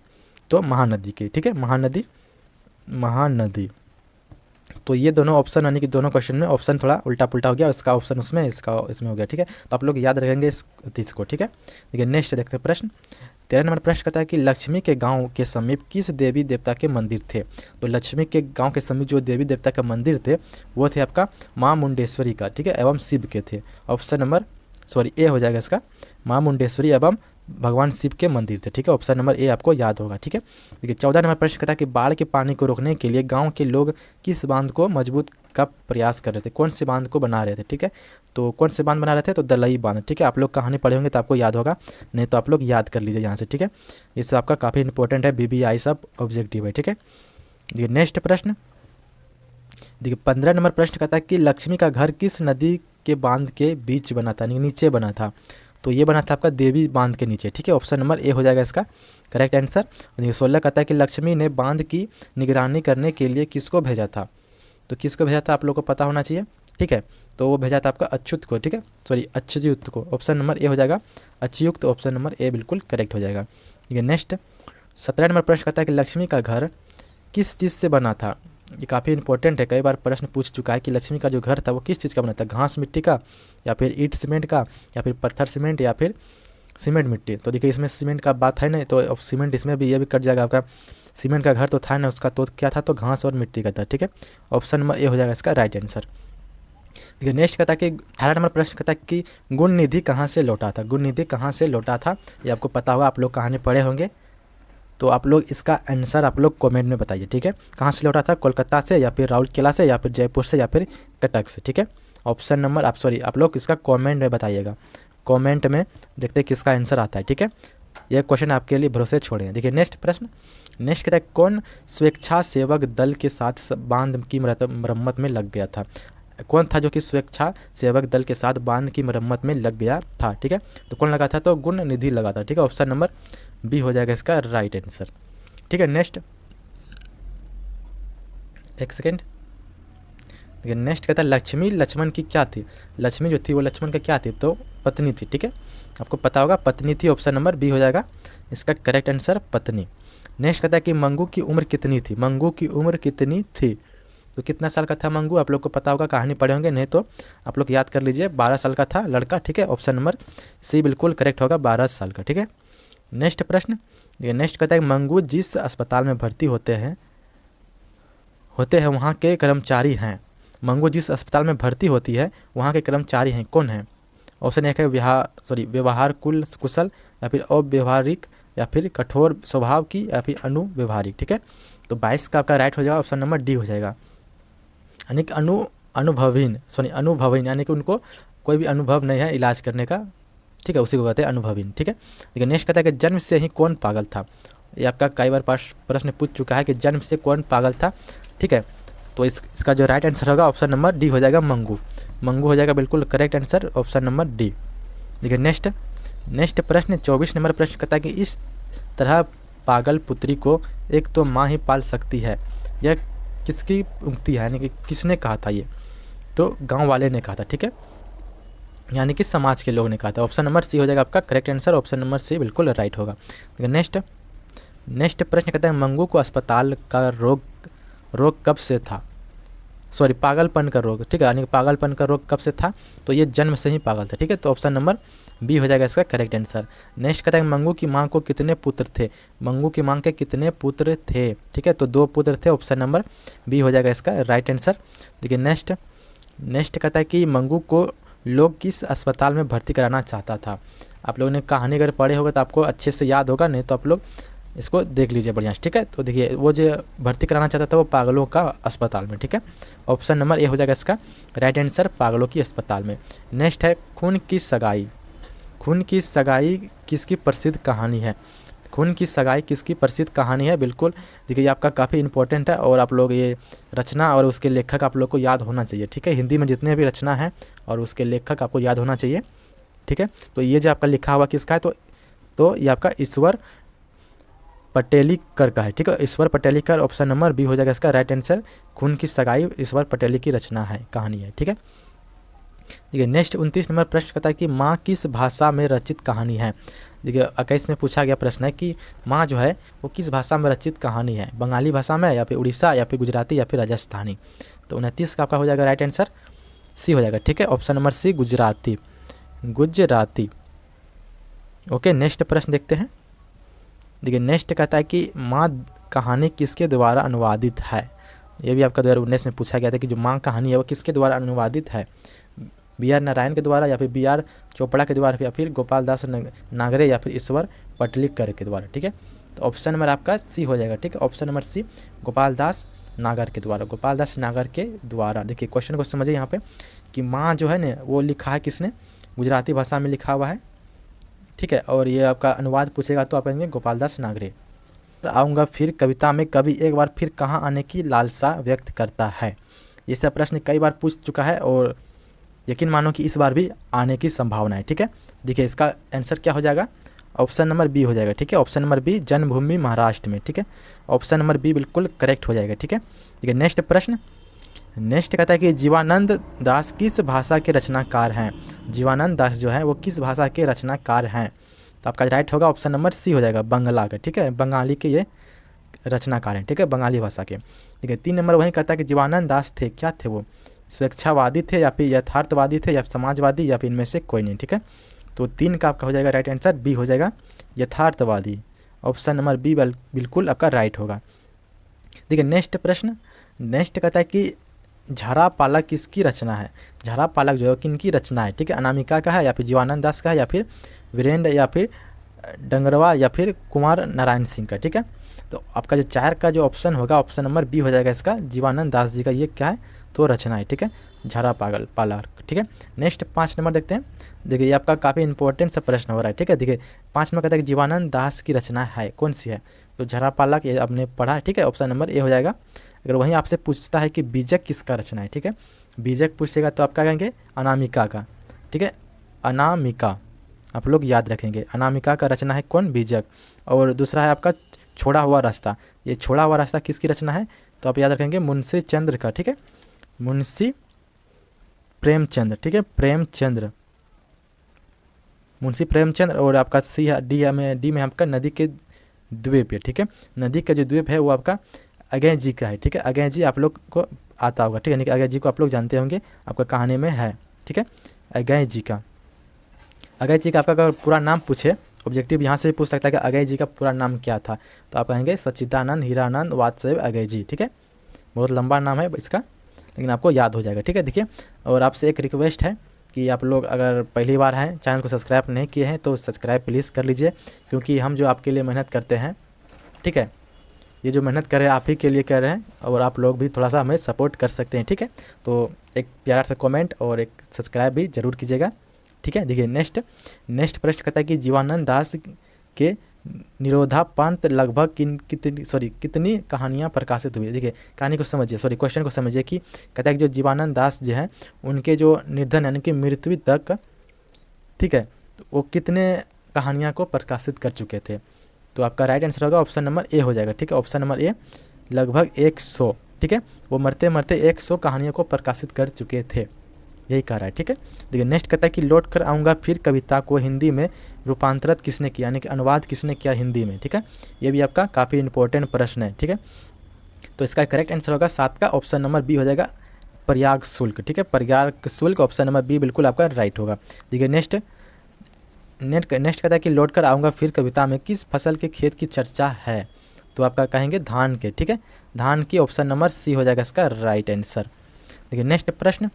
तो महानदी की, ठीक है, महानदी, महानदी। तो ये दोनों ऑप्शन यानी कि दोनों क्वेश्चन में ऑप्शन थोड़ा उल्टा पुल्टा हो गया, इसका ऑप्शन उसमें, इसका इसमें हो गया, ठीक है। तो आप लोग याद रखेंगे इस चीज़ को, ठीक है। देखिए नेक्स्ट देखते हैं प्रश्न। 13 नंबर प्रश्न कहता है कि लक्ष्मी के गांव के समीप किस देवी देवता के मंदिर थे। तो लक्ष्मी के गांव के समीप जो देवी देवता के मंदिर थे वो थे आपका माँ मुंडेश्वरी का, ठीक है, एवं शिव के थे। ऑप्शन नंबर ए हो जाएगा इसका, माँ मुंडेश्वरी एवं भगवान शिव के मंदिर थे, ठीक है। ऑप्शन नंबर ए आपको याद होगा, ठीक है। देखिए 14 नंबर प्रश्न कहता है कि बाढ़ के पानी को रोकने के लिए गांव के लोग किस बांध को मजबूत का प्रयास कर रहे थे, कौन से बांध को बना रहे थे, ठीक है। तो कौन से बांध बना रहे थे, तो दलई बांध, ठीक है। आप लोग कहानी पढ़े होंगे तो आपको याद होगा, नहीं तो आप लोग याद कर लीजिए यहाँ से, ठीक है। इससे आपका काफ़ी इंपॉर्टेंट है, BBI सब ऑब्जेक्टिव है, ठीक है। देखिए नेक्स्ट प्रश्न, देखिए 15 नंबर प्रश्न कहता है कि लक्ष्मी का घर किस नदी के बांध के बीच बना था, नीचे बना था। तो ये बना था आपका देवी बांध के नीचे, ठीक है। ऑप्शन नंबर ए हो जाएगा इसका करेक्ट आंसर। 16 कहता है कि लक्ष्मी ने बांध की निगरानी करने के लिए किसको भेजा था। तो किसको भेजा था आप लोग को पता होना चाहिए, ठीक है। तो वो भेजा था आपका अच्युत को, ठीक है, सॉरी अच्युत को। ऑप्शन नंबर ए हो जाएगा अच्युत, ऑप्शन नंबर ए बिल्कुल करेक्ट हो जाएगा। ठीक है नेक्स्ट 17 नंबर प्रश्न कहता है कि लक्ष्मी का घर किस चीज़ से बना था। ये काफ़ी इंपॉर्टेंट है, कई बार प्रश्न पूछ चुका है कि लक्ष्मी का जो घर था वो किस चीज़ का बना था, घास मिट्टी का, या फिर ईंट सीमेंट का, या फिर पत्थर सीमेंट, या फिर सीमेंट मिट्टी। तो देखिए इसमें सीमेंट का बात है नहीं, तो अब सीमेंट इसमें भी ये भी कट जाएगा आपका। सीमेंट का घर तो था ना उसका, तो क्या था, तो घास और मिट्टी का था, ठीक है। ऑप्शन नंबर ए हो जाएगा इसका राइट आंसर। देखिए नेक्स्ट कहता है कि 18 नंबर प्रश्न कहता है कि गुण निधि कहाँ से लौटा था। गुण निधि कहाँ से लौटा था ये आपको पता होगा, आप लोग कहानी पढ़े होंगे, तो आप लोग इसका आंसर आप लोग कमेंट में बताइए, ठीक है। कहाँ से लौटा था, कोलकाता से, या फिर राउरकेला से, या फिर जयपुर से, या फिर कटक से, ठीक है। ऑप्शन नंबर आप लोग इसका कमेंट में बताइएगा, कमेंट में देखते हैं किसका आंसर आता है, ठीक है। यह क्वेश्चन आपके लिए भरोसे छोड़े। देखिए नेक्स्ट प्रश्न, नेक्स्ट कहता है कौन स्वेच्छा सेवक दल के साथ बांध की मरम्मत में लग गया था। कौन था जो कि स्वेच्छा सेवक दल के साथ बांध की मरम्मत में लग गया था, ठीक है। तो कौन लगा था, तो गुण निधि लगा था, ठीक है। ऑप्शन नंबर बी हो जाएगा इसका राइट आंसर, ठीक है। नेक्स्ट एक सेकेंड, देखिए नेक्स्ट कहता है लक्ष्मी लक्ष्मण की क्या थी। लक्ष्मी जो थी वो लक्ष्मण का क्या थी, तो पत्नी थी, ठीक है। आपको पता होगा पत्नी थी, ऑप्शन नंबर बी हो जाएगा इसका करेक्ट आंसर पत्नी। नेक्स्ट कहता है कि मंगू की उम्र कितनी थी। मंगू की उम्र कितनी थी, तो कितना साल का था मंगू, आप लोग को पता होगा, कहानी पढ़े होंगे, नहीं तो आप लोग याद कर लीजिए, 12 साल का था लड़का, ठीक है। ऑप्शन नंबर सी बिल्कुल करेक्ट होगा, 12 साल का, ठीक है। नेक्स्ट प्रश्न, देखिए नेक्स्ट कहता है मंगू जिस अस्पताल में भर्ती होते हैं वहाँ के कर्मचारी हैं। मंगू जिस अस्पताल में भर्ती होती है वहाँ के कर्मचारी हैं, कौन है। ऑप्शन एक है व्यवहार कुशल, या फिर अव्यवहारिक, या फिर कठोर स्वभाव की, या फिर अनुव्यवहारिक, ठीक है। तो 22 का आपका राइट हो जाएगा, ऑप्शन नंबर डी हो जाएगा, यानी कि अनुभवहीन, यानी कि उनको कोई भी अनुभव नहीं है इलाज करने का, ठीक है, उसी को कहते हैं अनुभवहीन, ठीक है। देखिए नेक्स्ट कहता है कि जन्म से ही कौन पागल था। ये आपका कई बार प्रश्न पूछ चुका है कि जन्म से कौन पागल था, ठीक है। तो इसका जो राइट आंसर होगा ऑप्शन नंबर डी हो जाएगा मंगू हो जाएगा बिल्कुल correct answer, option number D. देखिए नेक्स्ट प्रश्न 24 नंबर प्रश्न कहता है कि इस तरह पागल पुत्री को एक तो माँ ही पाल सकती है, यह किसकी उक्ति है, यानी कि किसने कहा था ये, तो गांव वाले ने कहा था, ठीक है, यानी कि समाज के लोग ने कहा था। ऑप्शन नंबर सी हो जाएगा आपका correct answer, option number C बिल्कुल राइट होगा। नेक्स्ट प्रश्न कहता है मंगू को अस्पताल का रोग कब से था, सॉरी पागलपन का रोग, ठीक है, यानी कि पागलपन का रोग कब से था, तो ये जन्म से ही पागल था, ठीक है। तो ऑप्शन नंबर बी हो जाएगा इसका करेक्ट आंसर। नेक्स्ट कहता है मंगू की माँ को कितने पुत्र थे। मंगू की माँ के कितने पुत्र थे, ठीक है, तो 2 पुत्र थे, ऑप्शन नंबर बी हो जाएगा इसका राइट आंसर। देखिए नेक्स्ट कहता है कि मंगू को लोग किस अस्पताल में भर्ती कराना चाहता था। आप लोगों ने कहानी अगर पढ़े होगा तो आपको अच्छे से याद होगा, नहीं तो आप लोग इसको देख लीजिए बढ़िया, ठीक है। तो देखिए वो जो भर्ती कराना चाहता था वो पागलों का अस्पताल में, ठीक है। ऑप्शन नंबर ए हो जाएगा इसका राइट आंसर, पागलों की अस्पताल में। नेक्स्ट है खून की सगाई। खून की सगाई किसकी प्रसिद्ध कहानी है। खून की सगाई किसकी प्रसिद्ध कहानी है, बिल्कुल देखिए ये आपका काफ़ी इंपॉर्टेंट है, और आप लोग ये रचना और उसके लेखक आप लोग को याद होना चाहिए, ठीक है। हिंदी में जितने भी रचना है और उसके लेखक आपको याद होना चाहिए, ठीक है। तो ये जो आपका लिखा हुआ किसका है, तो ये आपका पटेलिकर का है, ठीक है, ईश्वर पटेलिकर, ऑप्शन नंबर बी हो जाएगा इसका राइट आंसर। खून की सगाई ईश्वर पटेली की रचना है, कहानी है, ठीक है। देखिए नेक्स्ट 29 नंबर प्रश्न कहता है कि माँ किस भाषा में रचित कहानी है। देखिए 21 में पूछा गया प्रश्न है कि माँ जो है वो किस भाषा में रचित कहानी है, बंगाली भाषा में या फिर उड़ीसा या फिर गुजराती या फिर राजस्थानी। तो 29 का आपका हो जाएगा राइट आंसर सी हो जाएगा, ठीक है, option number C Gujarati, Gujarati. Okay next प्रश्न देखते हैं। देखिए नेक्स्ट कहता है कि माँ कहानी किसके द्वारा अनुवादित है। ये भी आपका 2019 में पूछा गया था कि जो माँ कहानी है वो किसके द्वारा अनुवादित है, बी.आर. नारायण के द्वारा या फिर बी.आर. चोपड़ा के द्वारा या फिर गोपाल दास नागरे या फिर ईश्वर पटलीकर के द्वारा, ठीक है। तो ऑप्शन नंबर आपका सी हो जाएगा, ठीक है, ऑप्शन नंबर सी गोपाल दास नागर के द्वारा, गोपाल दास नागर के द्वारा। देखिए क्वेश्चन को समझिए यहाँ पे कि माँ जो है ना वो लिखा है किसने, गुजराती भाषा में लिखा हुआ है, ठीक है, और ये आपका अनुवाद पूछेगा तो आप कहेंगे गोपाल दास नागरे। आऊँगा फिर कविता में कभी एक बार फिर कहाँ आने की लालसा व्यक्त करता है। ये सब प्रश्न कई बार पूछ चुका है और यकीन मानो कि इस बार भी आने की संभावना है, ठीक है। देखिए इसका आंसर क्या हो जाएगा, ऑप्शन नंबर बी हो जाएगा, ठीक है, ऑप्शन नंबर बी जन्मभूमि महाराष्ट्र में, ठीक है, ऑप्शन नंबर बी बिल्कुल करेक्ट हो जाएगा, ठीक है। देखिए नेक्स्ट प्रश्न, नेक्स्ट कहता है कि जीवानंद दास किस भाषा के रचनाकार हैं। जीवानंद दास जो है वो किस भाषा के रचनाकार हैं। तो आपका राइट होगा ऑप्शन नंबर सी हो जाएगा, बंगला का, ठीक है, बंगाली के ये रचनाकार हैं, ठीक है, बंगाली भाषा के। ठीक है 3 नंबर वही कहता है कि जीवानंद दास थे, क्या थे वो, स्वेच्छावादी थे या फिर यथार्थवादी थे या समाजवादी या फिर इनमें से कोई नहीं, ठीक है। तो 3 का आपका हो जाएगा राइट आंसर बी हो जाएगा, यथार्थवादी, ऑप्शन नंबर बी बिल्कुल आपका राइट होगा। देखिए नेक्स्ट प्रश्न, नेक्स्ट कहता है कि झारा पालक किसकी रचना है। झारा पालक जो है किनकी रचना है, ठीक है, अनामिका का है या फिर जीवानंद दास का है या फिर वीरेंद्र या फिर डंगरवा या फिर कुमार नारायण सिंह का, ठीक है। तो आपका जो 4 का जो ऑप्शन होगा ऑप्शन नंबर बी हो जाएगा इसका, जीवानंद दास जी का ये क्या है तो रचना है, ठीक है, झारा पालक, ठीक है। नेक्स्ट 5 नंबर देखते हैं। देखिए ये आपका काफ़ी इंपॉर्टेंट सा प्रश्न हो रहा है, ठीक है। देखिए 5 नंबर कहता है कि जीवानंद दास की रचना है, कौन सी है, तो झारा पालक ये आपने पढ़ा है, ठीक है, ऑप्शन नंबर ए हो जाएगा। अगर वहीं आपसे पूछता है कि बीजक किसका रचना है, ठीक है, बीजक पूछेगा तो आप क्या कहेंगे, अनामिका का, ठीक है, अनामिका, आप लोग याद रखेंगे, अनामिका का रचना है कौन, बीजक। और दूसरा है आपका छोड़ा हुआ रास्ता, ये छोड़ा हुआ रास्ता किसकी रचना है, तो आप याद रखेंगे मुंशी चंद्र का, ठीक है, मुंशी प्रेमचंद्र, ठीक है, प्रेमचंद्र, मुंशी प्रेमचंद्र। और आपका सी है डी में आपका नदी के द्वीप है, ठीक है, नदी का जो द्वीप है वो आपका अगय जी का है, ठीक है, अगय जी आप लोग को आता होगा, ठीक है, यानी कि अगय जी को आप लोग जानते होंगे, आपका कहानी में है, ठीक है, अगय जी का। अगय जी का आपका अगर पूरा नाम पूछे, ऑब्जेक्टिव यहाँ से पूछ सकता है कि अगय जी का पूरा नाम क्या था, तो आप कहेंगे सच्चिदानंद हीरानंद वात्सव अगय जी, ठीक है, बहुत लंबा नाम है इसका लेकिन आपको याद हो जाएगा, ठीक है। देखिए और आपसे एक रिक्वेस्ट है कि आप लोग अगर पहली बार हैं, चैनल को सब्सक्राइब नहीं किए हैं तो सब्सक्राइब प्लीज़ कर लीजिए, क्योंकि हम जो आपके लिए मेहनत करते हैं, ठीक है, ये जो मेहनत कर रहे हैं आप ही के लिए कर रहे हैं और आप लोग भी थोड़ा सा हमें सपोर्ट कर सकते हैं, ठीक है। तो एक प्यारा सा कमेंट और एक सब्सक्राइब भी जरूर कीजिएगा, ठीक है। देखिए नेक्स्ट प्रश्न कहता है कि जीवानंद दास के निरोधा पंत लगभग कितनी कहानियाँ प्रकाशित हुई। देखिए कहानी को समझिए, क्वेश्चन को समझिए कि कहता है कि जो जीवानंद दास जी हैं उनके जो निर्धन यानी कि मृत्यु तक, ठीक है, तो वो कितने कहानियाँ को प्रकाशित कर चुके थे। तो आपका राइट आंसर होगा ऑप्शन नंबर ए हो जाएगा, ठीक है, ऑप्शन नंबर ए लगभग 100, ठीक है, वो मरते मरते 100 कहानियों को प्रकाशित कर चुके थे, यही कह रहा है, ठीक है। देखिए नेक्स्ट कहता है कि लौट कर आऊँगा फिर कविता को हिंदी में रूपांतरित किसने किया, यानी कि अनुवाद किसने किया हिंदी में, ठीक है, ये भी आपका काफ़ी इंपॉर्टेंट प्रश्न है, ठीक है। तो इसका करेक्ट आंसर होगा 7 का ऑप्शन नंबर बी हो जाएगा, प्रयाग शुल्क, ठीक है, प्रयाग शुल्क, ऑप्शन नंबर बी बिल्कुल आपका राइट होगा। देखिए नेक्स्ट कहता है कि लौट कर आऊँगा फिर कविता में किस फसल के खेत की चर्चा है, तो आपका कहेंगे धान के, ठीक है, धान की, ऑप्शन नंबर सी हो जाएगा इसका राइट आंसर। देखिए नेक्स्ट प्रश्न,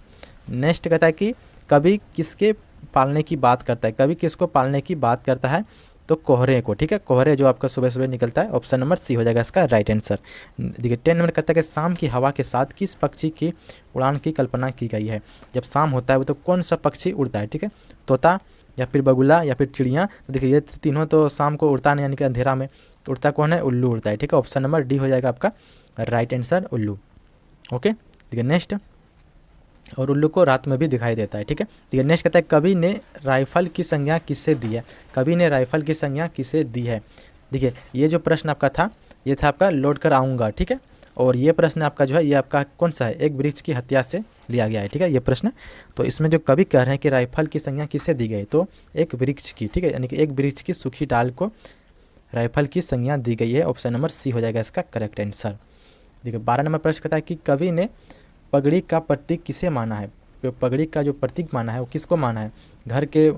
नेक्स्ट कहता है कि कवि किसके पालने की बात करता है, कवि किसको पालने की बात करता है, तो कोहरे को, ठीक है, कोहरे जो आपका सुबह सुबह निकलता है, ऑप्शन नंबर सी हो जाएगा इसका राइट आंसर। देखिए 10 नंबर कहता है कि शाम की हवा के साथ किस पक्षी की उड़ान की कल्पना की गई है। जब शाम होता है वो तो कौन सा पक्षी उड़ता है, ठीक है, तोता या फिर बगुला या फिर चिड़िया। तो देखिए ये तीनों तो शाम को उड़ता नहीं, यानी कि अंधेरा में, तो उड़ता कौन है, उल्लू उड़ता है, ठीक है, ऑप्शन नंबर डी हो जाएगा आपका राइट आंसर, उल्लू। ओके देखिए नेक्स्ट, और उल्लू को रात में भी दिखाई देता है, ठीक है। देखिए नेक्स्ट कहता है कवि ने राइफल की संज्ञा किससे दी है, कवि ने राइफल की संज्ञा किसे दी है। देखिए ये जो प्रश्न आपका था ये था आपका लौट कर आऊँगा, ठीक है। और ये प्रश्न आपका जो है ये आपका कौन सा है, एक वृक्ष की हत्या से लिया गया है, ठीक है ये प्रश्न। तो इसमें जो कवि कह रहे हैं कि राइफल की संज्ञा किससे दी गई, तो एक वृक्ष की, ठीक है, यानी कि एक वृक्ष की सूखी डाल को राइफल की संज्ञा दी गई है। ऑप्शन नंबर सी हो जाएगा इसका करेक्ट आंसर। देखिए 12 नंबर प्रश्न कहता है कि कवि ने पगड़ी का प्रतीक किसे माना है। तो पगड़ी का जो प्रतीक माना है वो किसको माना है, घर के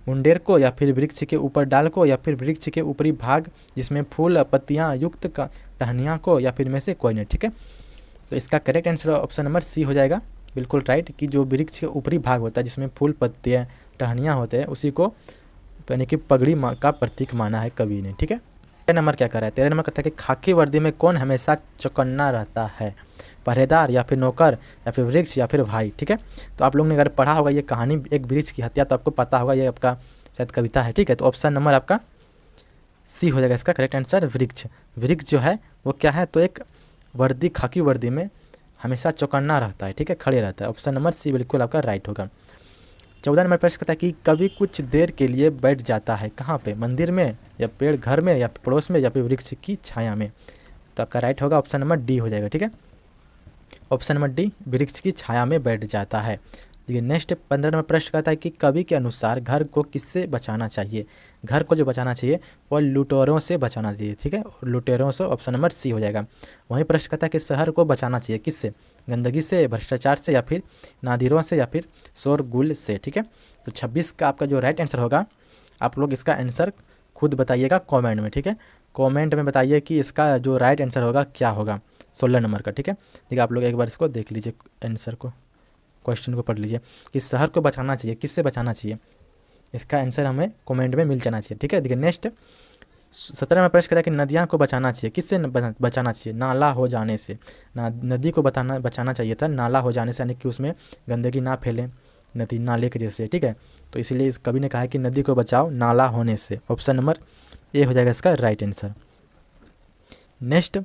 मुंडेर को, या फिर वृक्ष के ऊपर डाल को, या फिर वृक्ष के ऊपरी भाग जिसमें फूल पत्तियां युक्त का टहनियाँ को, या फिर में से कोई नहीं, ठीक है। तो इसका correct answer option number C हो जाएगा, बिल्कुल राइट, कि जो वृक्ष के ऊपरी भाग होता है जिसमें फूल पत्तियाँ टहनियाँ होते हैं उसी को यानी कि पगड़ी का प्रतीक माना है कवि ने, ठीक है। 13 नंबर क्या कर रहा है, 13 नंबर कहता है कि खाकी वर्दी में कौन हमेशा चौकन्ना रहता है, पहरेदार या फिर नौकर या फिर वृक्ष या फिर भाई, ठीक है। तो आप लोगों ने अगर पढ़ा होगा ये कहानी एक वृक्ष की हत्या तो आपको पता होगा ये आपका शायद कविता है, ठीक है। तो ऑप्शन नंबर आपका सी हो जाएगा इसका करेक्ट आंसर, वृक्ष। वृक्ष जो है वो क्या है, तो एक वर्दी, खाकी वर्दी में हमेशा चौकन्ना रहता है, ठीक है, खड़े रहता है। ऑप्शन नंबर सी बिल्कुल आपका राइट होगा। 14 नंबर प्रश्न कहता है कि कवि कुछ देर के लिए बैठ जाता है कहाँ पे, मंदिर में या पेड़, घर में या पड़ोस में या फिर वृक्ष की छाया में। तो आपका राइट होगा ऑप्शन नंबर डी हो जाएगा, ठीक है। ऑप्शन नंबर डी, वृक्ष की छाया में बैठ जाता है। देखिए नेक्स्ट 15 नंबर प्रश्न कहता है कि कवि के अनुसार घर को किससे बचाना चाहिए। घर को जो बचाना चाहिए वो लुटेरों से बचाना चाहिए, ठीक है, लुटेरों से। ऑप्शन नंबर सी हो जाएगा। वहीं प्रश्न कहता है कि शहर को बचाना चाहिए किससे, गंदगी से, भ्रष्टाचार से, या फिर नादिरों से, या फिर शोरगुल से, ठीक है। तो 26 का आपका जो राइट आंसर होगा, आप लोग इसका आंसर खुद बताइएगा कॉमेंट में, ठीक है। कॉमेंट में बताइए कि इसका जो राइट आंसर होगा क्या होगा 16 नंबर का, ठीक है। देखिए आप लोग एक बार इसको देख लीजिए, आंसर को, क्वेश्चन को पढ़ लीजिए कि शहर को बचाना चाहिए किससे बचाना चाहिए, इसका आंसर हमें कमेंट में मिल जाना चाहिए, ठीक है। देखिए नेक्स्ट 17 में प्रश्न कहता है कि नदियाँ को बचाना चाहिए किससे बचाना चाहिए, नाला हो जाने से। नदी को बचाना चाहिए था नाला हो जाने से, यानी कि उसमें गंदगी ना फैले नदी नाले के जैसे, ठीक है। तो इसीलिए इस कवि ने कहा है कि नदी को बचाओ नाला होने से। ऑप्शन नंबर ए हो जाएगा इसका राइट आंसर। नेक्स्ट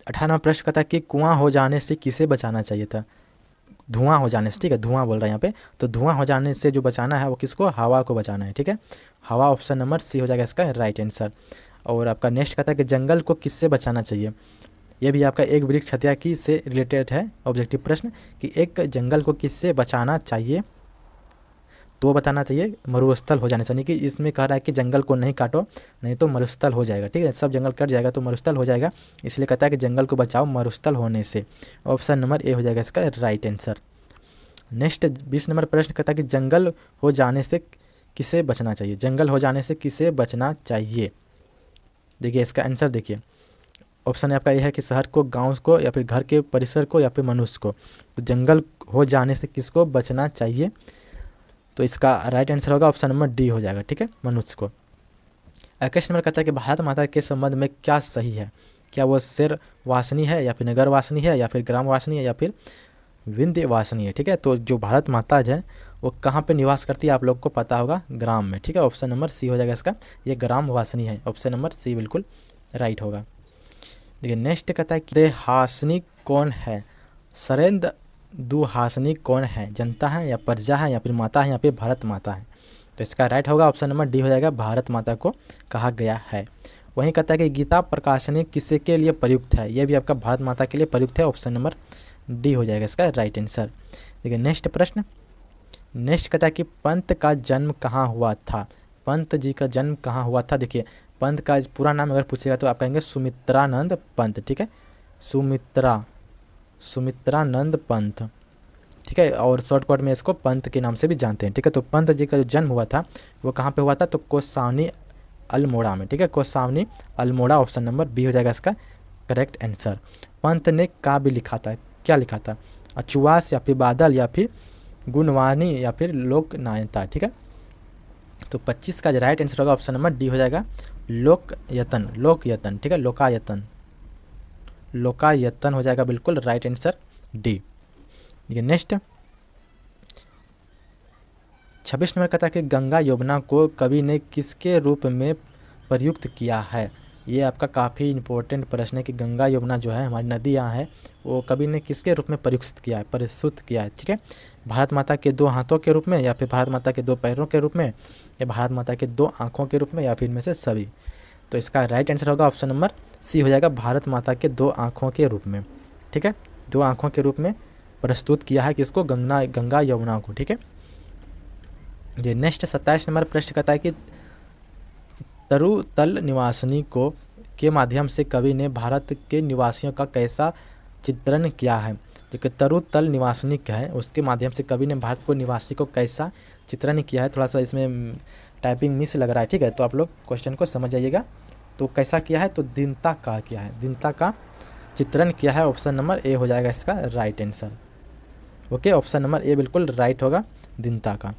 18वां प्रश्न कहता है कि कुआं हो जाने से किसे बचाना चाहिए था, धुआं हो जाने से, ठीक है, धुआं बोल रहा है यहाँ पे। तो धुआं हो जाने से जो बचाना है वो किसको, हवा को बचाना है, ठीक है, हवा। ऑप्शन नंबर सी हो जाएगा इसका राइट आंसर। और आपका नेक्स्ट कहता है कि जंगल को किससे बचाना चाहिए, ये भी आपका एक वृक्ष हत्या की से रिलेटेड है ऑब्जेक्टिव प्रश्न, कि एक जंगल को किससे बचाना चाहिए, तो बताना चाहिए मरुस्थल हो जाने से। यानी कि इसमें कह रहा है कि जंगल को नहीं काटो नहीं तो मरुस्थल हो जाएगा, ठीक है, सब जंगल कट जाएगा तो मरुस्थल हो जाएगा, इसलिए कहता है कि जंगल को बचाओ मरुस्थल होने से। ऑप्शन नंबर ए हो जाएगा इसका राइट आंसर। नेक्स्ट 20 नंबर प्रश्न कहता है कि जंगल हो जाने से किसे बचना चाहिए, जंगल हो जाने से किसे बचना चाहिए। देखिए इसका आंसर देखिए, ऑप्शन आपका ये है कि शहर को, गाँव को, या फिर घर के परिसर को, या फिर मनुष्य को। तो जंगल हो जाने से किसको बचना चाहिए, तो इसका राइट आंसर होगा ऑप्शन नंबर डी हो जाएगा, ठीक है, मनुष्य को। 21 नंबर कहता है कि भारत माता के संबंध में क्या सही है, क्या वो शेर वासनी है, या फिर नगर वासनी है, या फिर ग्राम वासनी है, या फिर विंध्य वासनी है, ठीक है। तो जो भारत माता है वो कहाँ पे निवास करती है आप लोग को पता होगा, ग्राम में, ठीक है। ऑप्शन नंबर सी हो जाएगा इसका, ये ग्राम वासनी है। ऑप्शन नंबर सी बिल्कुल राइट होगा। देखिए नेक्स्ट कहता है कि देहासनी कौन है, सरेंद्र दुहासनी कौन है, जनता है या प्रजा है या फिर माता है या फिर भारत माता है। तो इसका राइट होगा ऑप्शन नंबर डी हो जाएगा, भारत माता को कहा गया है। वहीं कहता है कि गीता प्रकाशनी किसे के लिए प्रयुक्त है, यह भी आपका भारत माता के लिए प्रयुक्त है। ऑप्शन नंबर डी हो जाएगा इसका राइट आंसर। देखिए नेक्स्ट प्रश्न, नेक्स्ट कहता है कि पंत का जन्म कहाँ हुआ था, पंत जी का जन्म कहाँ हुआ था। देखिए पंत का पूरा नाम अगर पूछेगा तो आप कहेंगे सुमित्रानंद पंत, ठीक है, सुमित्रानंद पंत, ठीक है, और शॉर्टकट में इसको पंत के नाम से भी जानते हैं, ठीक है। तो पंत जी का जो जन्म हुआ था वो कहाँ पे हुआ था, तो कोसावनी अल्मोड़ा में, ठीक है, कोसावनी अल्मोड़ा। ऑप्शन नंबर बी हो जाएगा इसका करेक्ट आंसर। पंत ने काव्य लिखा था, क्या लिखा था, अचुआस या फिर बादल या फिर गुणवाणी या फिर लोकनायता, ठीक है। तो 25 का जो राइट आंसर होगा ऑप्शन नंबर डी हो जाएगा, लोकयतन, लोकयतन, ठीक है, लोकायतन हो जाएगा बिल्कुल राइट आंसर डी। ये नेक्स्ट 26 नंबर कहता है कि गंगा यमुना को कवि ने किसके रूप में प्रयुक्त किया है, ये आपका काफ़ी इंपॉर्टेंट प्रश्न है कि गंगा यमुना जो है हमारी नदी यहाँ है, वो कवि ने किसके रूप में प्रस्तुत किया है, ठीक है, भारत माता के दो हाथों के रूप में, या फिर भारत माता के दो पैरों के रूप में, या भारत माता के दो आँखों के रूप में, या फिर इनमें से सभी। तो इसका राइट आंसर होगा ऑप्शन नंबर सी हो जाएगा, भारत माता के दो आँखों के रूप में, ठीक है, दो आँखों के रूप में प्रस्तुत किया है किसको, गंगा यमुना को, ठीक है। ये नेक्स्ट 27 नंबर प्रश्न कहता है कि तरुतल निवासिनी को के माध्यम से कवि ने भारत के निवासियों का कैसा चित्रण किया है। जो कि तरुतल निवासिनी क्या है, उसके माध्यम से कवि ने भारत को निवासी को कैसा चित्रण किया है। थोड़ा सा इसमें टाइपिंग मिस लग रहा है, ठीक है, तो आप लोग क्वेश्चन को समझ जाइएगा। तो कैसा किया है, तो दीनता का किया है, दीनता का चित्रण किया है। ऑप्शन नंबर ए हो जाएगा इसका right answer. Okay, option number A बिल्कुल राइट होगा, दीनता का।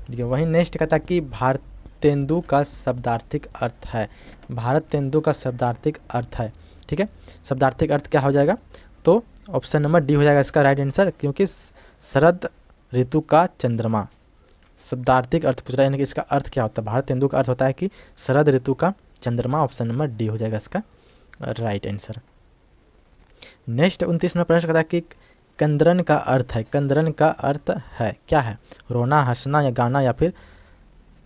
ठीक है, वहीं नेक्स्ट कहता है कि भारतेंदु का शब्दार्थिक अर्थ है। भारतेंदु का शब्दार्थिक अर्थ है, ठीक है, शब्दार्थिक अर्थ क्या हो जाएगा, तो ऑप्शन नंबर डी हो जाएगा इसका राइट आंसर, क्योंकि शरद ऋतु का चंद्रमा। शब्दार्थिक अर्थ पूछ रहा है, यानी कि इसका अर्थ क्या होता है, भारतेंदु का अर्थ होता है कि शरद ऋतु का चंद्रमा। ऑप्शन नंबर डी हो जाएगा इसका राइट आंसर। नेक्स्ट 29वां प्रश्न कहता है कि कंदरन का अर्थ है, कंदरन का अर्थ है क्या है, रोना, हंसना या गाना, या फिर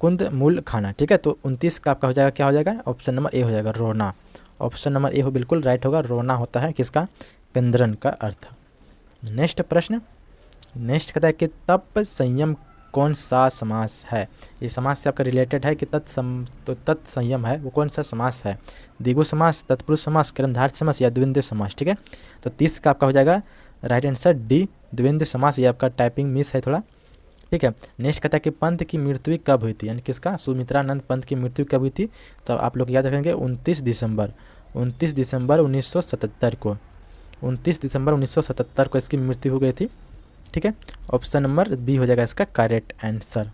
कुंद मूल खाना, ठीक है। तो 29 का आपका हो जाएगा, क्या हो जाएगा, ऑप्शन नंबर ए हो जाएगा, रोना। ऑप्शन नंबर ए हो बिल्कुल राइट होगा, रोना होता है किसका, कंदरन का अर्थ। नेक्स्ट प्रश्न, नेक्स्ट कहता है कि तप संयम कौन सा समास है। ये समास से आपका रिलेटेड है कि तत्संयम है, वो कौन सा समास है, द्विगु समास, तत्पुरुष समास, कर्मधारय समास या द्वंद्व समास, ठीक है। तो 30 का आपका हो जाएगा राइट आंसर डी, द्वंद्व समास। ये आपका टाइपिंग मिस है थोड़ा, ठीक है। नेक्स्ट कहता है कि पंत की मृत्यु कब हुई थी, यानी किसका, सुमित्रानंद पंत की मृत्यु कब हुई थी। तो आप लोग याद रखेंगे 29 दिसंबर 1977 को, 29 दिसंबर 1977 को इसकी मृत्यु हो गई थी, ठीक है। ऑप्शन नंबर बी हो जाएगा इसका करेक्ट आंसर।